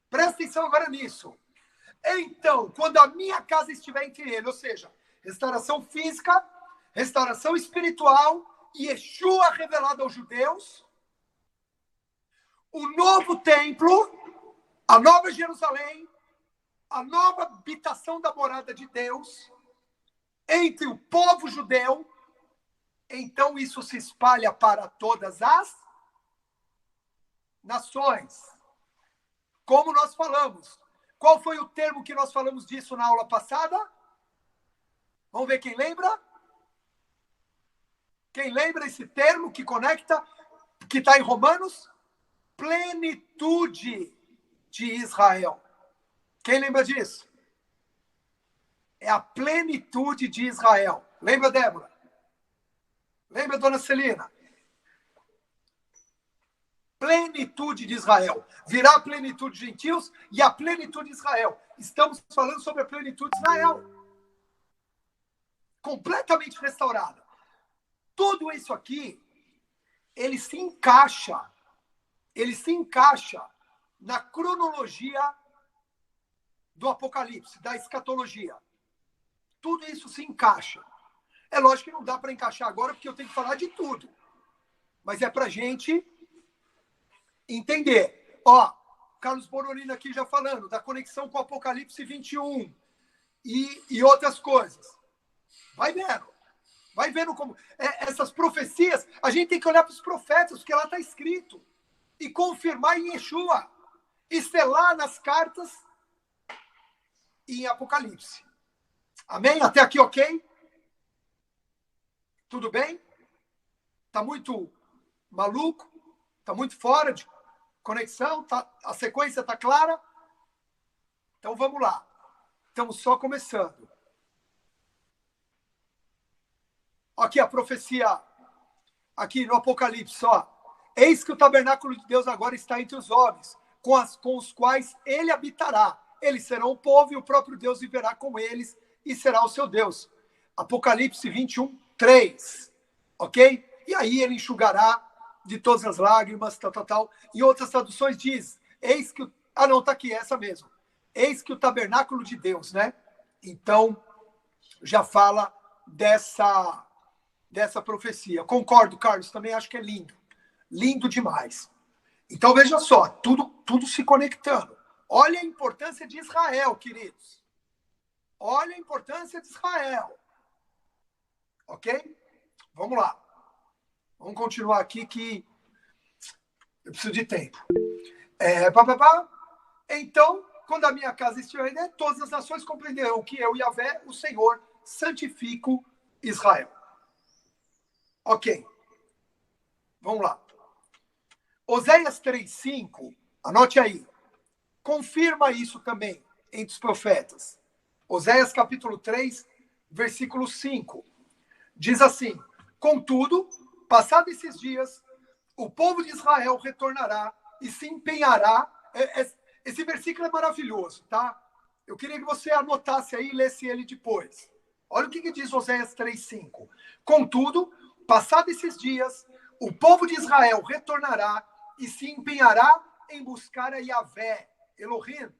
Prestem atenção agora nisso. Então, quando a minha casa estiver entre eles, ou seja, restauração física, restauração espiritual, e Yeshua revelado aos judeus, o novo templo, a nova Jerusalém, a nova habitação da morada de Deus, entre o povo judeu, então isso se espalha para todas as nações. Como nós falamos. Qual foi o termo que nós falamos disso na aula passada? Vamos ver quem lembra? Quem lembra esse termo que conecta, que está em Romanos? Plenitude de Israel. Quem lembra disso? é a plenitude de Israel. Lembra, Débora? Lembra, dona Celina? Plenitude de Israel. Virá a plenitude de gentios e a plenitude de Israel. Estamos falando sobre a plenitude de Israel. Completamente restaurada. Tudo isso aqui, ele se encaixa na cronologia do Apocalipse, da escatologia. Tudo isso se encaixa. É lógico que não dá para encaixar agora, porque eu tenho que falar de tudo. Mas é para a gente entender. Ó, Carlos Bonorino aqui já falando da conexão com o Apocalipse 21 e outras coisas. Vai vendo como essas profecias, a gente tem que olhar para os profetas, porque lá está escrito, e confirmar em Yeshua, e selar nas cartas e em Apocalipse. Amém? Até aqui, ok? Tudo bem? Está muito maluco? Está muito fora de conexão? A sequência está clara? Então vamos lá. Estamos só começando. Aqui a profecia, aqui no Apocalipse, ó. Eis que o tabernáculo de Deus agora está entre os homens, com os quais ele habitará. Eles serão o povo e o próprio Deus viverá com eles e será o seu Deus. Apocalipse 21, 3. Ok? E aí ele enxugará de todas as lágrimas, tal. Em outras traduções diz, eis que... Ah, não, tá aqui, é essa mesmo. Eis que o tabernáculo de Deus, né? Então, já fala dessa profecia. Concordo, Carlos, também acho que é lindo. Lindo demais. Então, veja só, tudo se conectando. Olha a importância de Israel, queridos. Olha a importância de Israel. Ok? Vamos lá. Vamos continuar aqui que eu preciso de tempo. Então, quando a minha casa estiver em todas as nações compreenderão que eu, Yahvé, o Senhor, santifico Israel. Ok. Vamos lá. Oséias 3:5, anote aí. Confirma isso também entre os profetas. Oséias capítulo 3, versículo 5. Diz assim: contudo, passados esses dias, o povo de Israel retornará e se empenhará. Esse versículo é maravilhoso, tá? Eu queria que você anotasse aí e lesse ele depois. Olha o que diz Oséias 3:5. Contudo, passados esses dias, o povo de Israel retornará e se empenhará em buscar a Yahvé, Elohim,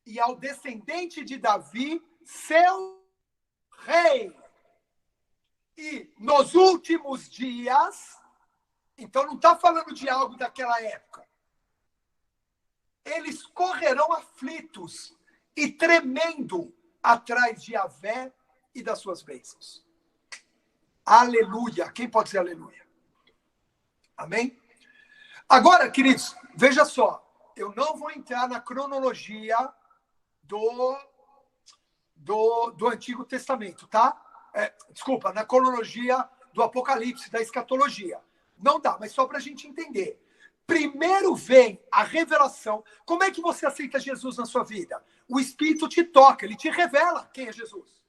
e ao descendente de Davi, seu rei. E nos últimos dias, então não está falando de algo daquela época, eles correrão aflitos e tremendo atrás de Yahvé e das suas bênçãos. Aleluia. Quem pode dizer aleluia? Amém? Agora, queridos, veja só. Eu não vou entrar na cronologia do Antigo Testamento, tá? Desculpa, na cronologia do Apocalipse, da escatologia. Não dá, mas só para a gente entender. Primeiro vem a revelação. Como é que você aceita Jesus na sua vida? O Espírito te toca, ele te revela quem é Jesus.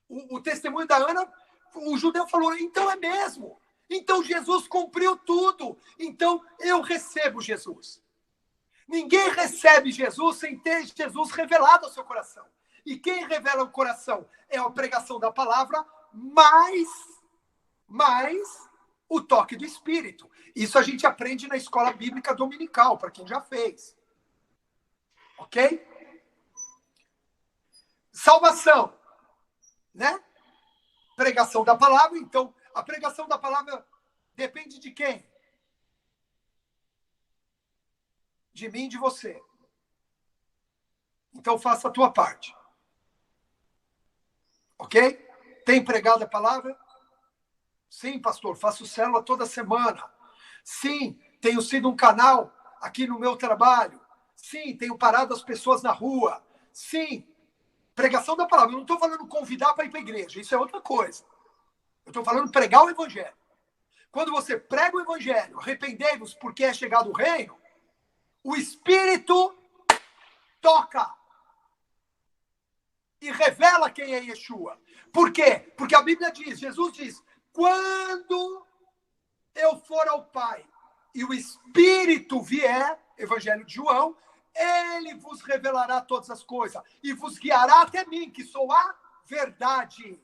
O testemunho da Ana, o judeu falou, então é mesmo. Então Jesus cumpriu tudo. Então eu recebo Jesus. Ninguém recebe Jesus sem ter Jesus revelado ao seu coração. E quem revela o coração é a pregação da palavra, mais o toque do Espírito. Isso a gente aprende na escola bíblica dominical, para quem já fez. Ok? Salvação. Né? Pregação da palavra. Então, a pregação da palavra depende de quem? De mim e de você. Então, faça a tua parte. Ok? Tem pregado a palavra? Sim, pastor, faço célula toda semana. Sim, tenho sido um canal aqui no meu trabalho. Sim, tenho parado as pessoas na rua. Sim, pregação da palavra. Eu não estou falando convidar para ir para a igreja. Isso é outra coisa. Eu estou falando pregar o evangelho. Quando você prega o evangelho, arrependei-vos porque é chegado o reino, o Espírito toca. e revela quem é Yeshua. Por quê? Porque a Bíblia diz, Jesus diz, quando eu for ao Pai e o Espírito vier, Evangelho de João, ele vos revelará todas as coisas e vos guiará até mim, que sou a verdade.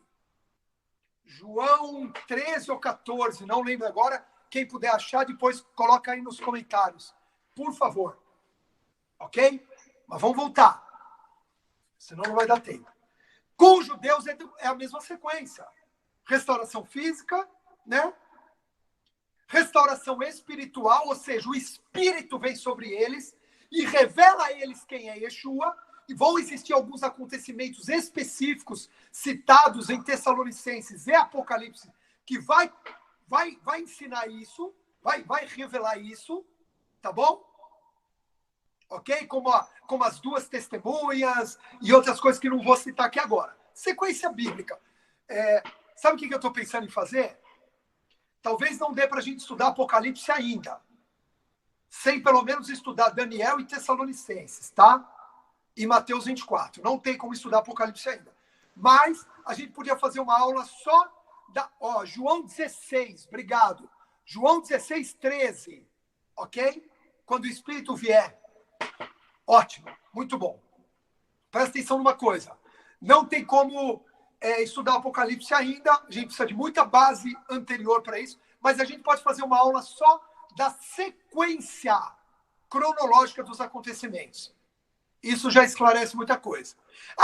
João 13 ou 14, não lembro agora. Quem puder achar, depois coloca aí nos comentários. Por favor. Ok? Mas vamos voltar. Senão não vai dar tempo. Com os judeus é a mesma sequência. Restauração física, né? Restauração espiritual, ou seja, o Espírito vem sobre eles e revela a eles quem é Yeshua, e vão existir alguns acontecimentos específicos citados em Tessalonicenses e Apocalipse, que vai ensinar isso, vai revelar isso, tá bom? Ok? Como as duas testemunhas e outras coisas que não vou citar aqui agora. Sequência bíblica. Sabe o que eu estou pensando em fazer? Talvez não dê para a gente estudar Apocalipse ainda, sem pelo menos estudar Daniel e Tessalonicenses, tá? E Mateus 24. Não tem como estudar Apocalipse ainda. Mas a gente podia fazer uma aula só João 16, obrigado. João 16, 13, ok? Quando o Espírito vier. Ótimo, muito bom. Presta atenção numa coisa. Não tem como estudar Apocalipse ainda, a gente precisa de muita base anterior para isso, mas a gente pode fazer uma aula só da sequência cronológica dos acontecimentos. Isso já esclarece muita coisa.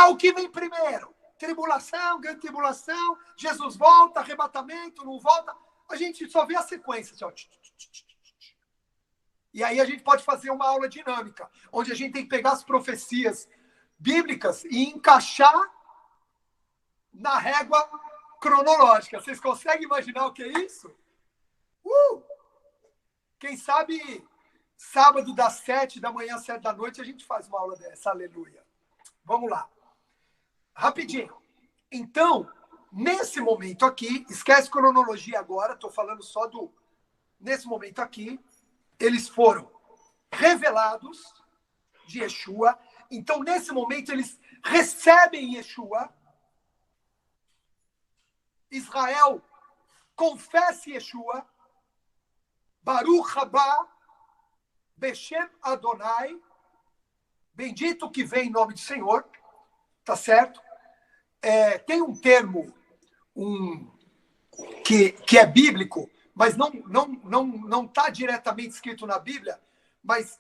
O que vem primeiro? Tribulação, grande tribulação, Jesus volta, arrebatamento, não volta. A gente só vê a sequência. Assim, e aí a gente pode fazer uma aula dinâmica, onde a gente tem que pegar as profecias bíblicas e encaixar na régua cronológica. Vocês conseguem imaginar o que é isso? Quem sabe sábado das 7 da manhã às 7 da noite a gente faz uma aula dessa. Aleluia. Vamos lá. Rapidinho. Então, nesse momento aqui, esquece cronologia agora, estou falando só do... Nesse momento aqui, eles foram revelados de Yeshua. Então, nesse momento, eles recebem Yeshua. Israel confessa Yeshua. Baruch haba Beshem Adonai. Bendito que vem em nome do Senhor. Tá certo? Tem um termo que é bíblico, mas não está diretamente escrito na Bíblia, mas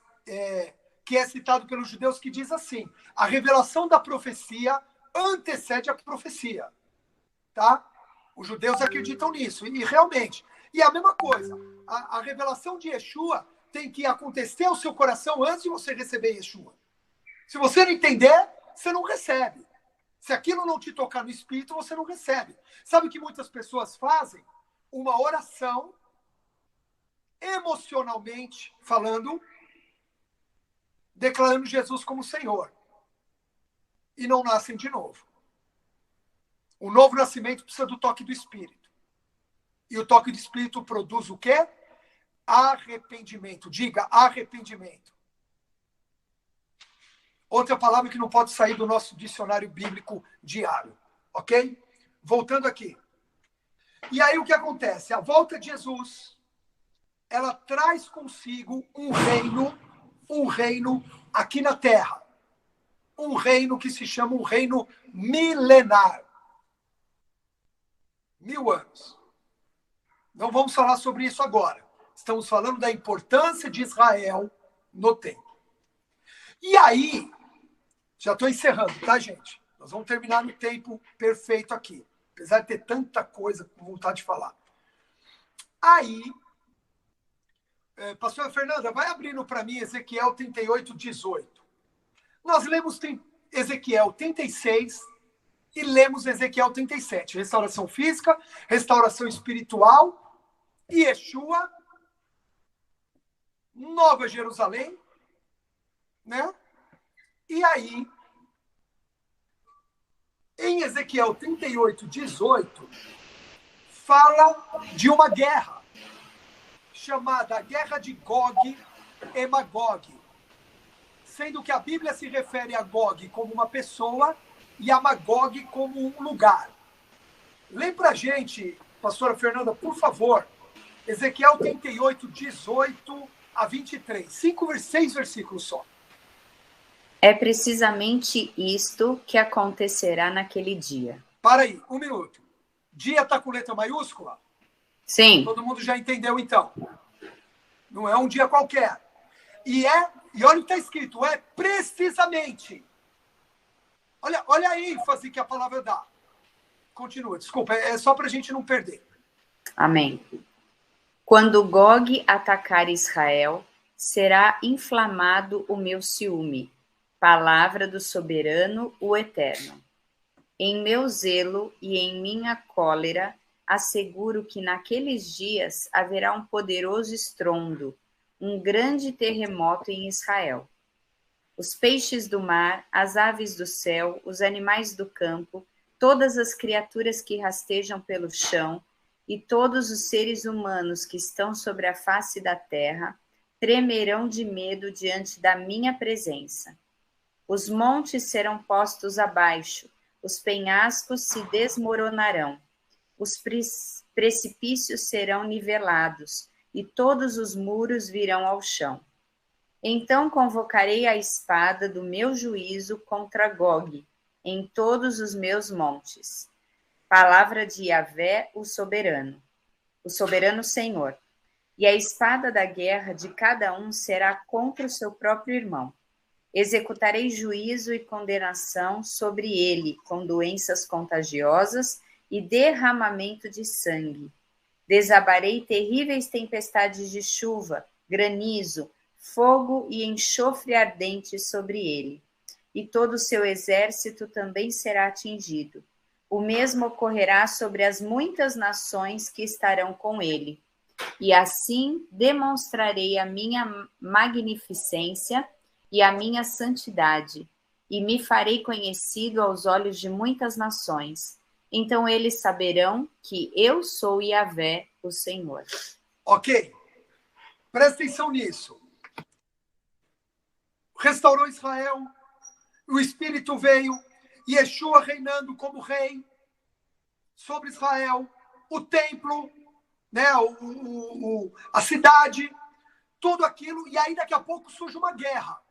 que é citado pelos judeus, que diz assim: a revelação da profecia antecede a profecia. Tá? Os judeus acreditam nisso, e realmente. E a mesma coisa, a revelação de Yeshua tem que acontecer ao seu coração antes de você receber Yeshua. Se você não entender, você não recebe. Se aquilo não te tocar no espírito, você não recebe. Sabe o que muitas pessoas fazem? Uma oração, emocionalmente falando, declarando Jesus como Senhor. E não nascem de novo. O novo nascimento precisa do toque do Espírito. E o toque do Espírito produz o quê? Arrependimento. Diga, arrependimento. Outra palavra que não pode sair do nosso dicionário bíblico diário. Ok? Voltando aqui. E aí o que acontece? A volta de Jesus, ela traz consigo um reino aqui na Terra. Um reino que se chama um reino milenar. 1000 anos. Não vamos falar sobre isso agora. Estamos falando da importância de Israel no tempo. E aí, já estou encerrando, tá, gente? Nós vamos terminar no tempo perfeito aqui. Apesar de ter tanta coisa com vontade de falar. Aí, pastora Fernanda, vai abrindo para mim Ezequiel 38, 18. Nós lemos Ezequiel 36 e lemos Ezequiel 37. Restauração física, restauração espiritual, Yeshua, Nova Jerusalém, né? E aí, em Ezequiel 38, 18, fala de uma guerra, chamada Guerra de Gog e Magog. Sendo que a Bíblia se refere a Gog como uma pessoa e a Magog como um lugar. Lê pra gente, pastora Fernanda, por favor, Ezequiel 38, 18 a 23. 6 versículos só. É precisamente isto que acontecerá naquele dia. Para aí, um minuto. Dia está com letra maiúscula? Sim. Todo mundo já entendeu, então. Não é um dia qualquer. E olha o que está escrito, é precisamente. Olha a ênfase que a palavra dá. Continua, desculpa, é só para a gente não perder. Amém. Quando Gog atacar Israel, será inflamado o meu ciúme. Palavra do soberano, o Eterno. Em meu zelo e em minha cólera, asseguro que naqueles dias haverá um poderoso estrondo, um grande terremoto em Israel. Os peixes do mar, as aves do céu, os animais do campo, todas as criaturas que rastejam pelo chão e todos os seres humanos que estão sobre a face da terra tremerão de medo diante da minha presença. Os montes serão postos abaixo, os penhascos se desmoronarão, os precipícios serão nivelados e todos os muros virão ao chão. Então convocarei a espada do meu juízo contra Gog em todos os meus montes. Palavra de Yahvé, o soberano Senhor. E a espada da guerra de cada um será contra o seu próprio irmão. Executarei juízo e condenação sobre ele, com doenças contagiosas e derramamento de sangue. Desabarei terríveis tempestades de chuva, granizo, fogo e enxofre ardente sobre ele. E todo o seu exército também será atingido. O mesmo ocorrerá sobre as muitas nações que estarão com ele. E assim demonstrarei a minha magnificência e a minha santidade, e me farei conhecido aos olhos de muitas nações. Então eles saberão que eu sou Yahvé, o Senhor. Ok. Presta atenção nisso. Restaurou Israel, o Espírito veio, Yeshua reinando como rei sobre Israel, o templo, né, a cidade, tudo aquilo, e aí daqui a pouco surge uma guerra.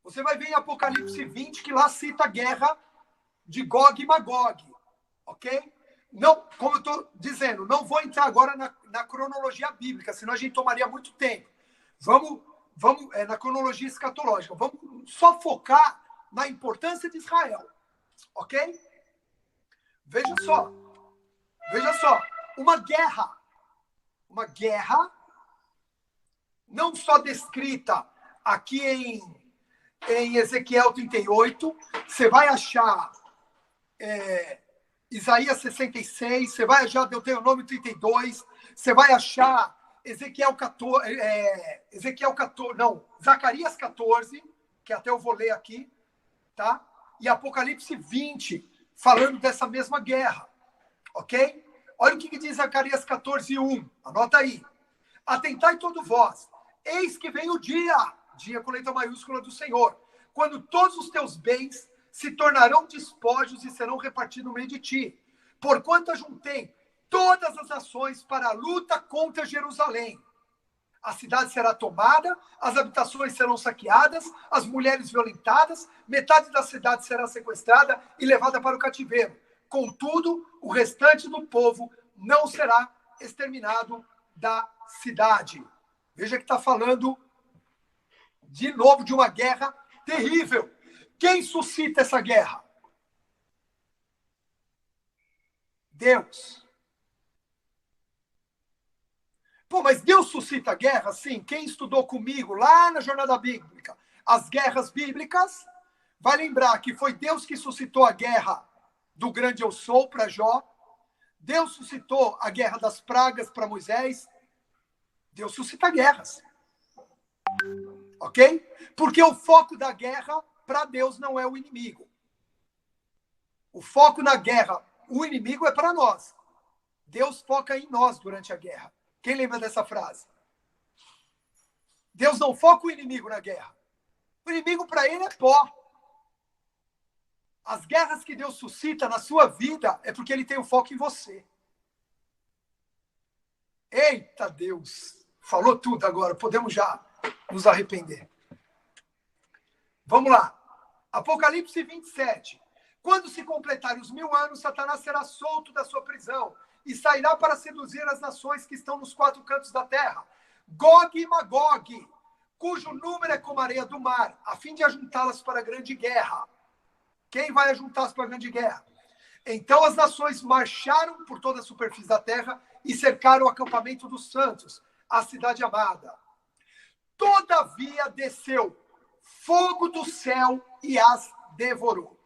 Você vai ver em Apocalipse 20 que lá cita a guerra de Gog e Magog, ok? Não, como eu estou dizendo, não vou entrar agora na cronologia bíblica, senão a gente tomaria muito tempo. Vamos na cronologia escatológica, vamos só focar na importância de Israel, ok? Veja só, uma guerra não só descrita aqui em Ezequiel 38, você vai achar Isaías 66, você vai achar Deuteronômio 32, você vai achar Zacarias 14, que até eu vou ler aqui, tá? E Apocalipse 20, falando dessa mesma guerra, ok? Olha o que diz Zacarias 14, 1, anota aí. Atentai todo vós, eis que vem o dia com letra maiúscula do Senhor, quando todos os teus bens se tornarão despojos e serão repartidos no meio de ti. Porquanto ajuntei todas as nações para a luta contra Jerusalém. A cidade será tomada, as habitações serão saqueadas, as mulheres violentadas, metade da cidade será sequestrada e levada para o cativeiro. Contudo, o restante do povo não será exterminado da cidade. Veja que está falando de novo de uma guerra terrível. Quem suscita essa guerra? Deus. Pô, mas Deus suscita a guerra? Sim. Quem estudou comigo lá na Jornada Bíblica, as guerras bíblicas, vai lembrar que foi Deus que suscitou a guerra do grande eu sou para Jó. Deus suscitou a guerra das pragas para Moisés. Deus suscita guerras. Ok? Porque o foco da guerra, para Deus, não é o inimigo. O foco na guerra, o inimigo é para nós. Deus foca em nós durante a guerra. Quem lembra dessa frase? Deus não foca o inimigo na guerra. O inimigo para ele é pó. As guerras que Deus suscita na sua vida é porque ele tem o foco em você. Eita Deus! Falou tudo agora, podemos já nos arrepender. Vamos lá. Apocalipse 27. Quando se completarem os 1000 anos, Satanás será solto da sua prisão e sairá para seduzir as nações que estão nos 4 cantos da terra. Gog e Magog, cujo número é como a areia do mar, a fim de ajuntá-las para a grande guerra. Quem vai ajuntá-las para a grande guerra? Então as nações marcharam por toda a superfície da terra e cercaram o acampamento dos santos, a cidade amada. Todavia desceu fogo do céu e as devorou.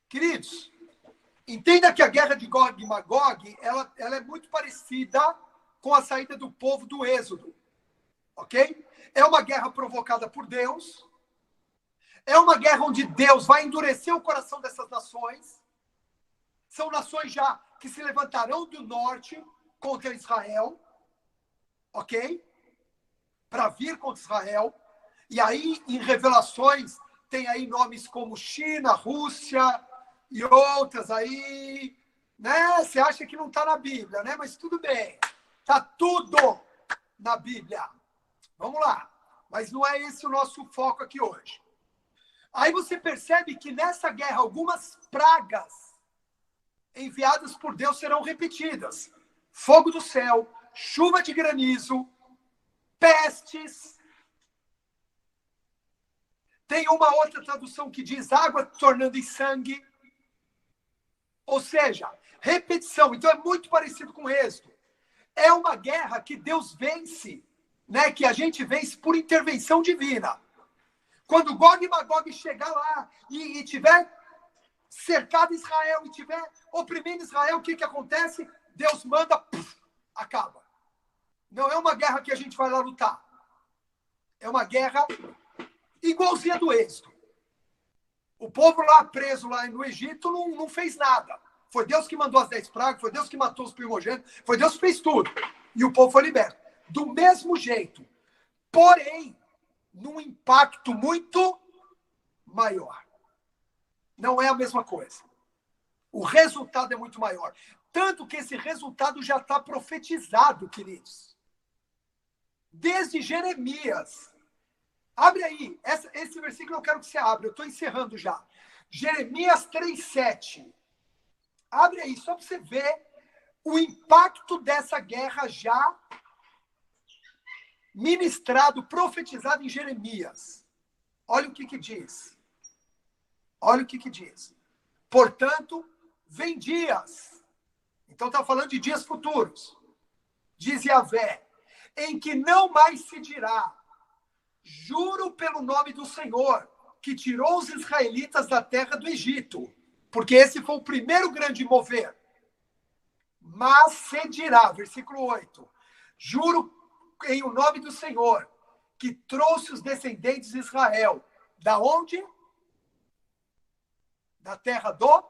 Queridos, entenda que a guerra de Gog e Magog, ela é muito parecida com a saída do povo do Êxodo. Ok? É uma guerra provocada por Deus. É uma guerra onde Deus vai endurecer o coração dessas nações. São nações já que se levantarão do norte contra Israel. Ok? Para vir contra Israel. E aí, em Revelações, tem aí nomes como China, Rússia e outras aí, né? Você acha que não está na Bíblia, né? Mas tudo bem. Está tudo na Bíblia. Vamos lá. Mas não é esse o nosso foco aqui hoje. Aí você percebe que nessa guerra algumas pragas enviadas por Deus serão repetidas. Fogo do céu, chuva de granizo, pestes. Tem uma outra tradução que diz água tornando em sangue. Ou seja, repetição. Então é muito parecido com o Êxodo. É uma guerra que Deus vence, né? Que a gente vence por intervenção divina. Quando Gog e Magog chegar lá e tiver cercado Israel e tiver oprimindo Israel, o que acontece? Deus manda, acaba. Não é uma guerra que a gente vai lá lutar. É uma guerra igualzinha do Êxodo. O povo lá preso lá no Egito não fez nada. Foi Deus que mandou as 10 pragas, foi Deus que matou os primogênitos, foi Deus que fez tudo. E o povo foi liberto. Do mesmo jeito. Porém, num impacto muito maior. Não é a mesma coisa. O resultado é muito maior. Tanto que esse resultado já está profetizado, queridos. Desde Jeremias. Abre aí. Esse versículo eu quero que você abra. Eu estou encerrando já. Jeremias 3:7. Abre aí, só para você ver o impacto dessa guerra já ministrado, profetizado em Jeremias. Olha o que diz. Olha o que diz. Portanto, vem dias. Então está falando de dias futuros. Diz Yahvé, em que não mais se dirá, juro pelo nome do Senhor, que tirou os israelitas da terra do Egito. Porque esse foi o primeiro grande mover. Mas se dirá, versículo 8, juro em o nome do Senhor, que trouxe os descendentes de Israel. Da onde? Da terra do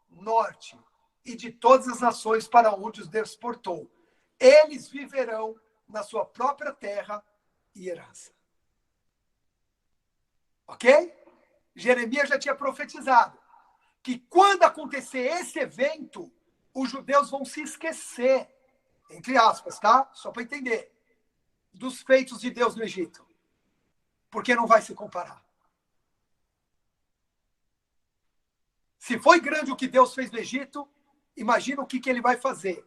norte. E de todas as nações para onde os deportou. Eles viverão na sua própria terra e herança. Ok? Jeremias já tinha profetizado que quando acontecer esse evento, os judeus vão se esquecer, entre aspas, tá? Só para entender. Dos feitos de Deus no Egito. Porque não vai se comparar. Se foi grande o que Deus fez no Egito, imagina o que ele vai fazer.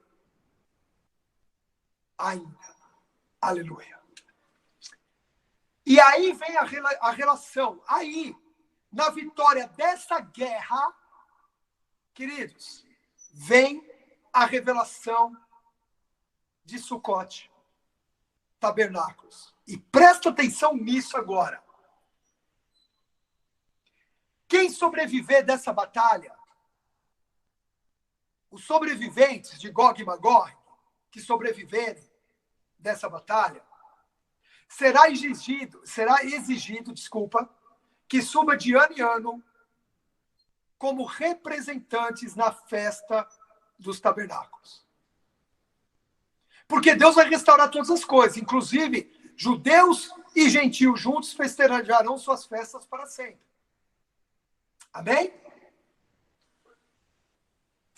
Ainda. Aleluia. E aí vem a relação. Aí, na vitória dessa guerra, queridos, vem a revelação de Sucote. Tabernáculos. E presta atenção nisso agora. Quem sobreviver dessa batalha, os sobreviventes de Gog e Magog, que sobreviverem dessa batalha, será exigido, que suba de ano em ano como representantes na festa dos tabernáculos. Porque Deus vai restaurar todas as coisas, inclusive judeus e gentios juntos festejarão suas festas para sempre. Amém?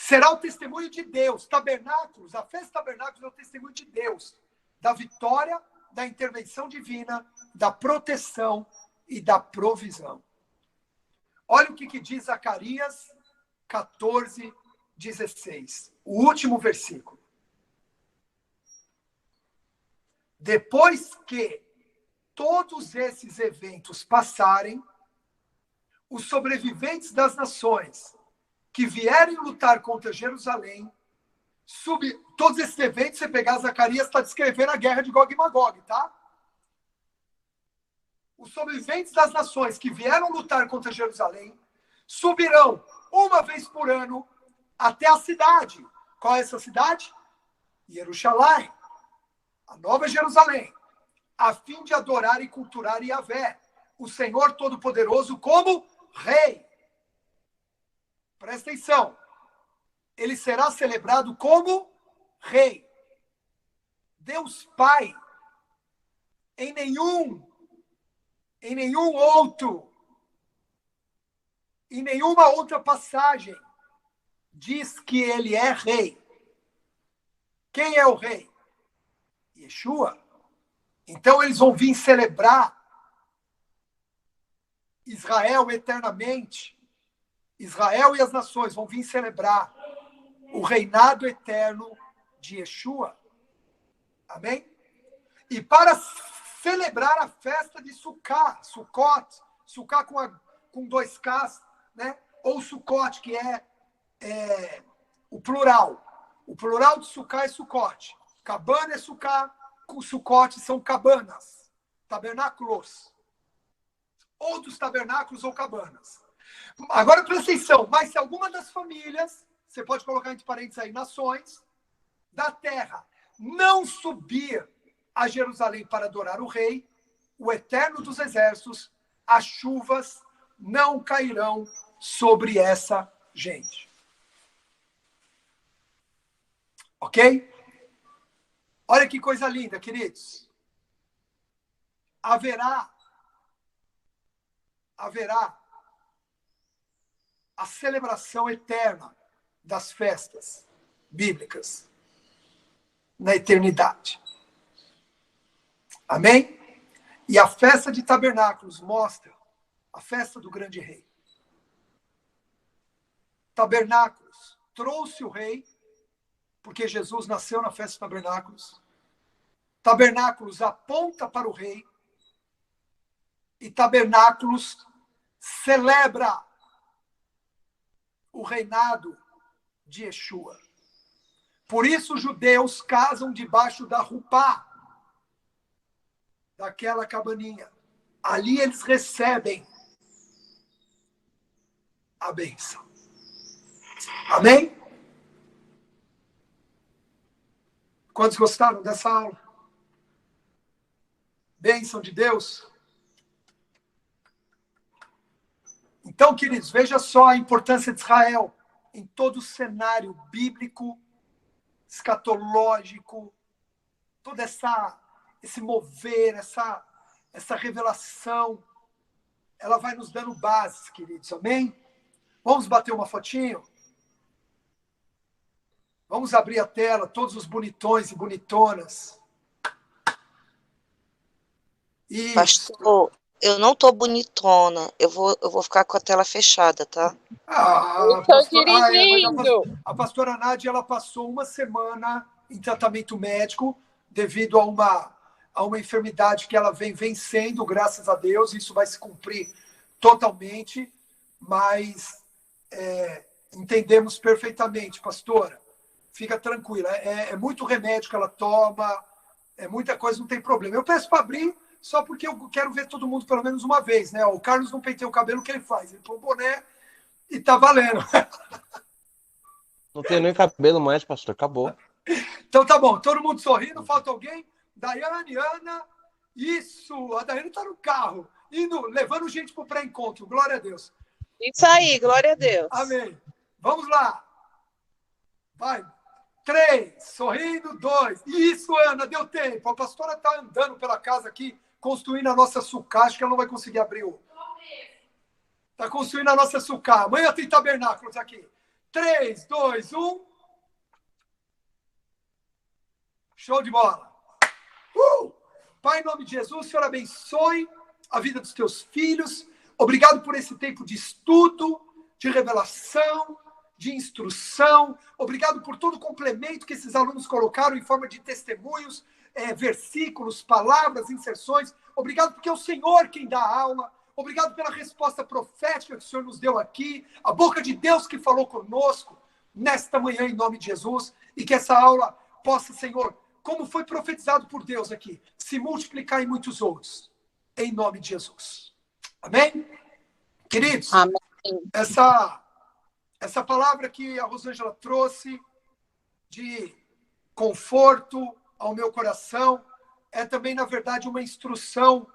será o testemunho de Deus. Tabernáculos, a festa tabernáculos é o testemunho de Deus, da vitória, da intervenção divina, da proteção e da provisão. Olha o que diz Zacarias 14:16, o último versículo. Depois que todos esses eventos passarem, os sobreviventes das nações que vierem lutar contra Jerusalém, todos esses eventos, você pegar Zacarias, está descrevendo a guerra de Gog e Magog, tá? Os sobreviventes das nações que vieram lutar contra Jerusalém subirão uma vez por ano até a cidade. Qual é essa cidade? Jerusalém, a Nova Jerusalém, a fim de adorar e cultuar Yahvé, o Senhor Todo-Poderoso, como Rei. Presta atenção. Ele será celebrado como Rei. Deus Pai, em nenhuma outra passagem diz que ele é Rei. Quem é o Rei? Yeshua. Então eles vão vir celebrar Israel eternamente. Israel e as nações vão vir celebrar o reinado eterno de Yeshua. Amém? E para celebrar a festa de Sukkot com 2 Ks, né? Ou Sukkot, que é o plural. O plural de Sukkot é Sukkot. Cabana é Sukkot, Sukkot são cabanas, tabernáculos. Ou dos tabernáculos ou cabanas. Agora presta atenção, mas se alguma das famílias, você pode colocar entre parênteses aí, nações da terra, não subir a Jerusalém para adorar o rei, o eterno dos exércitos, as chuvas não cairão sobre essa gente. Ok? Olha que coisa linda, queridos. Haverá a celebração eterna das festas bíblicas na eternidade. Amém? E a festa de tabernáculos mostra a festa do grande rei. Tabernáculos trouxe o rei, porque Jesus nasceu na festa de tabernáculos. Tabernáculos aponta para o rei. E tabernáculos celebra o reinado de Yeshua. Por isso os judeus casam debaixo da rupá, daquela cabaninha. Ali eles recebem a bênção. Amém? Quantos gostaram dessa aula? Bênção de Deus. Então, queridos, veja só a importância de Israel em todo o cenário bíblico, escatológico, todo esse mover, essa revelação, ela vai nos dando bases, queridos, amém? Vamos bater uma fotinho? Vamos abrir a tela, todos os bonitões e bonitonas. E... Pastor, eu não tô bonitona. Eu vou ficar com a tela fechada, tá? A pastora Nádia, ela passou uma semana em tratamento médico devido a uma enfermidade que ela vem vencendo, graças a Deus. Isso vai se cumprir totalmente, mas entendemos perfeitamente, pastora. Fica tranquila. É muito remédio que ela toma, é muita coisa, não tem problema. Eu peço para abrir só porque eu quero ver todo mundo pelo menos uma vez, né? O Carlos não penteia o cabelo, o que ele faz? Ele põe um boné e tá valendo. Não tem nem cabelo mais, pastor. Acabou. Então tá bom. Todo mundo sorrindo. Falta alguém? Daiane, Ana. Isso. A Daiane tá no carro. Levando gente pro pré-encontro. Glória a Deus. Isso aí. Glória a Deus. Amém. Vamos lá. Vai. 3. Sorrindo. 2. Isso, Ana. Deu tempo. A pastora tá andando pela casa aqui, construindo a nossa sucá. Acho que ela não vai conseguir abrir o... Tá construindo a nossa sucá. Amanhã tem tabernáculos aqui. 3, 2, 1. Show de bola. Pai, em nome de Jesus, o Senhor abençoe a vida dos teus filhos. Obrigado por esse tempo de estudo, de revelação, de instrução. Obrigado por todo o complemento que esses alunos colocaram em forma de testemunhos, versículos, palavras, inserções. Obrigado porque é o Senhor quem dá a aula. Obrigado pela resposta profética que o Senhor nos deu aqui. A boca de Deus que falou conosco nesta manhã, em nome de Jesus. E que essa aula possa, Senhor, como foi profetizado por Deus aqui, se multiplicar em muitos outros. Em nome de Jesus. Amém? Queridos, Amém. Essa palavra que a Rosângela trouxe de conforto ao meu coração é também, na verdade, uma instrução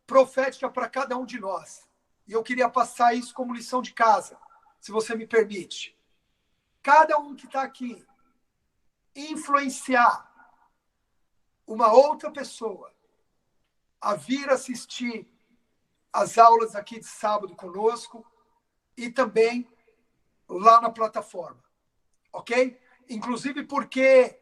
profética para cada um de nós. E eu queria passar isso como lição de casa, se você me permite. Cada um que está aqui influenciar uma outra pessoa a vir assistir as aulas aqui de sábado conosco e também lá na plataforma, ok? Inclusive porque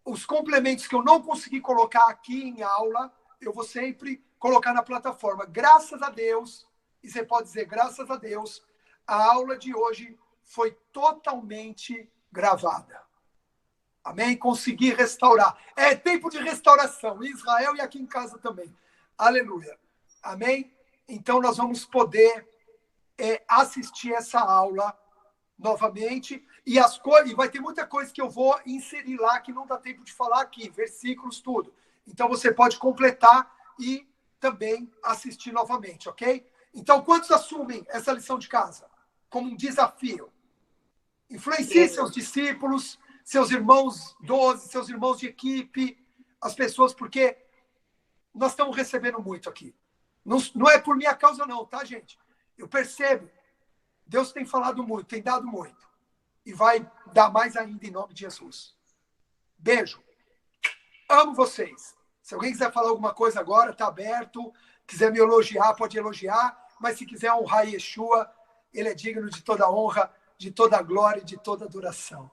os complementos que eu não consegui colocar aqui em aula, eu vou sempre colocar na plataforma. Graças a Deus, e você pode dizer graças a Deus, a aula de hoje foi totalmente gravada. Amém? Consegui restaurar. É tempo de restauração, em Israel e aqui em casa também. Aleluia. Amém? Então nós vamos poder assistir essa aula novamente. E vai ter muita coisa que eu vou inserir lá que não dá tempo de falar aqui, versículos, tudo. Então você pode completar e também assistir novamente, ok? Então, quantos assumem essa lição de casa como um desafio? Influencie seus discípulos, seus irmãos 12, seus irmãos de equipe, as pessoas, porque nós estamos recebendo muito aqui. Não é por minha causa não, tá, gente? Eu percebo. Deus tem falado muito, tem dado muito. E vai dar mais ainda em nome de Jesus. Beijo. Amo vocês. Se alguém quiser falar alguma coisa agora, está aberto. Quiser me elogiar, pode elogiar. Mas se quiser honrar Yeshua, ele é digno de toda honra, de toda glória e de toda adoração.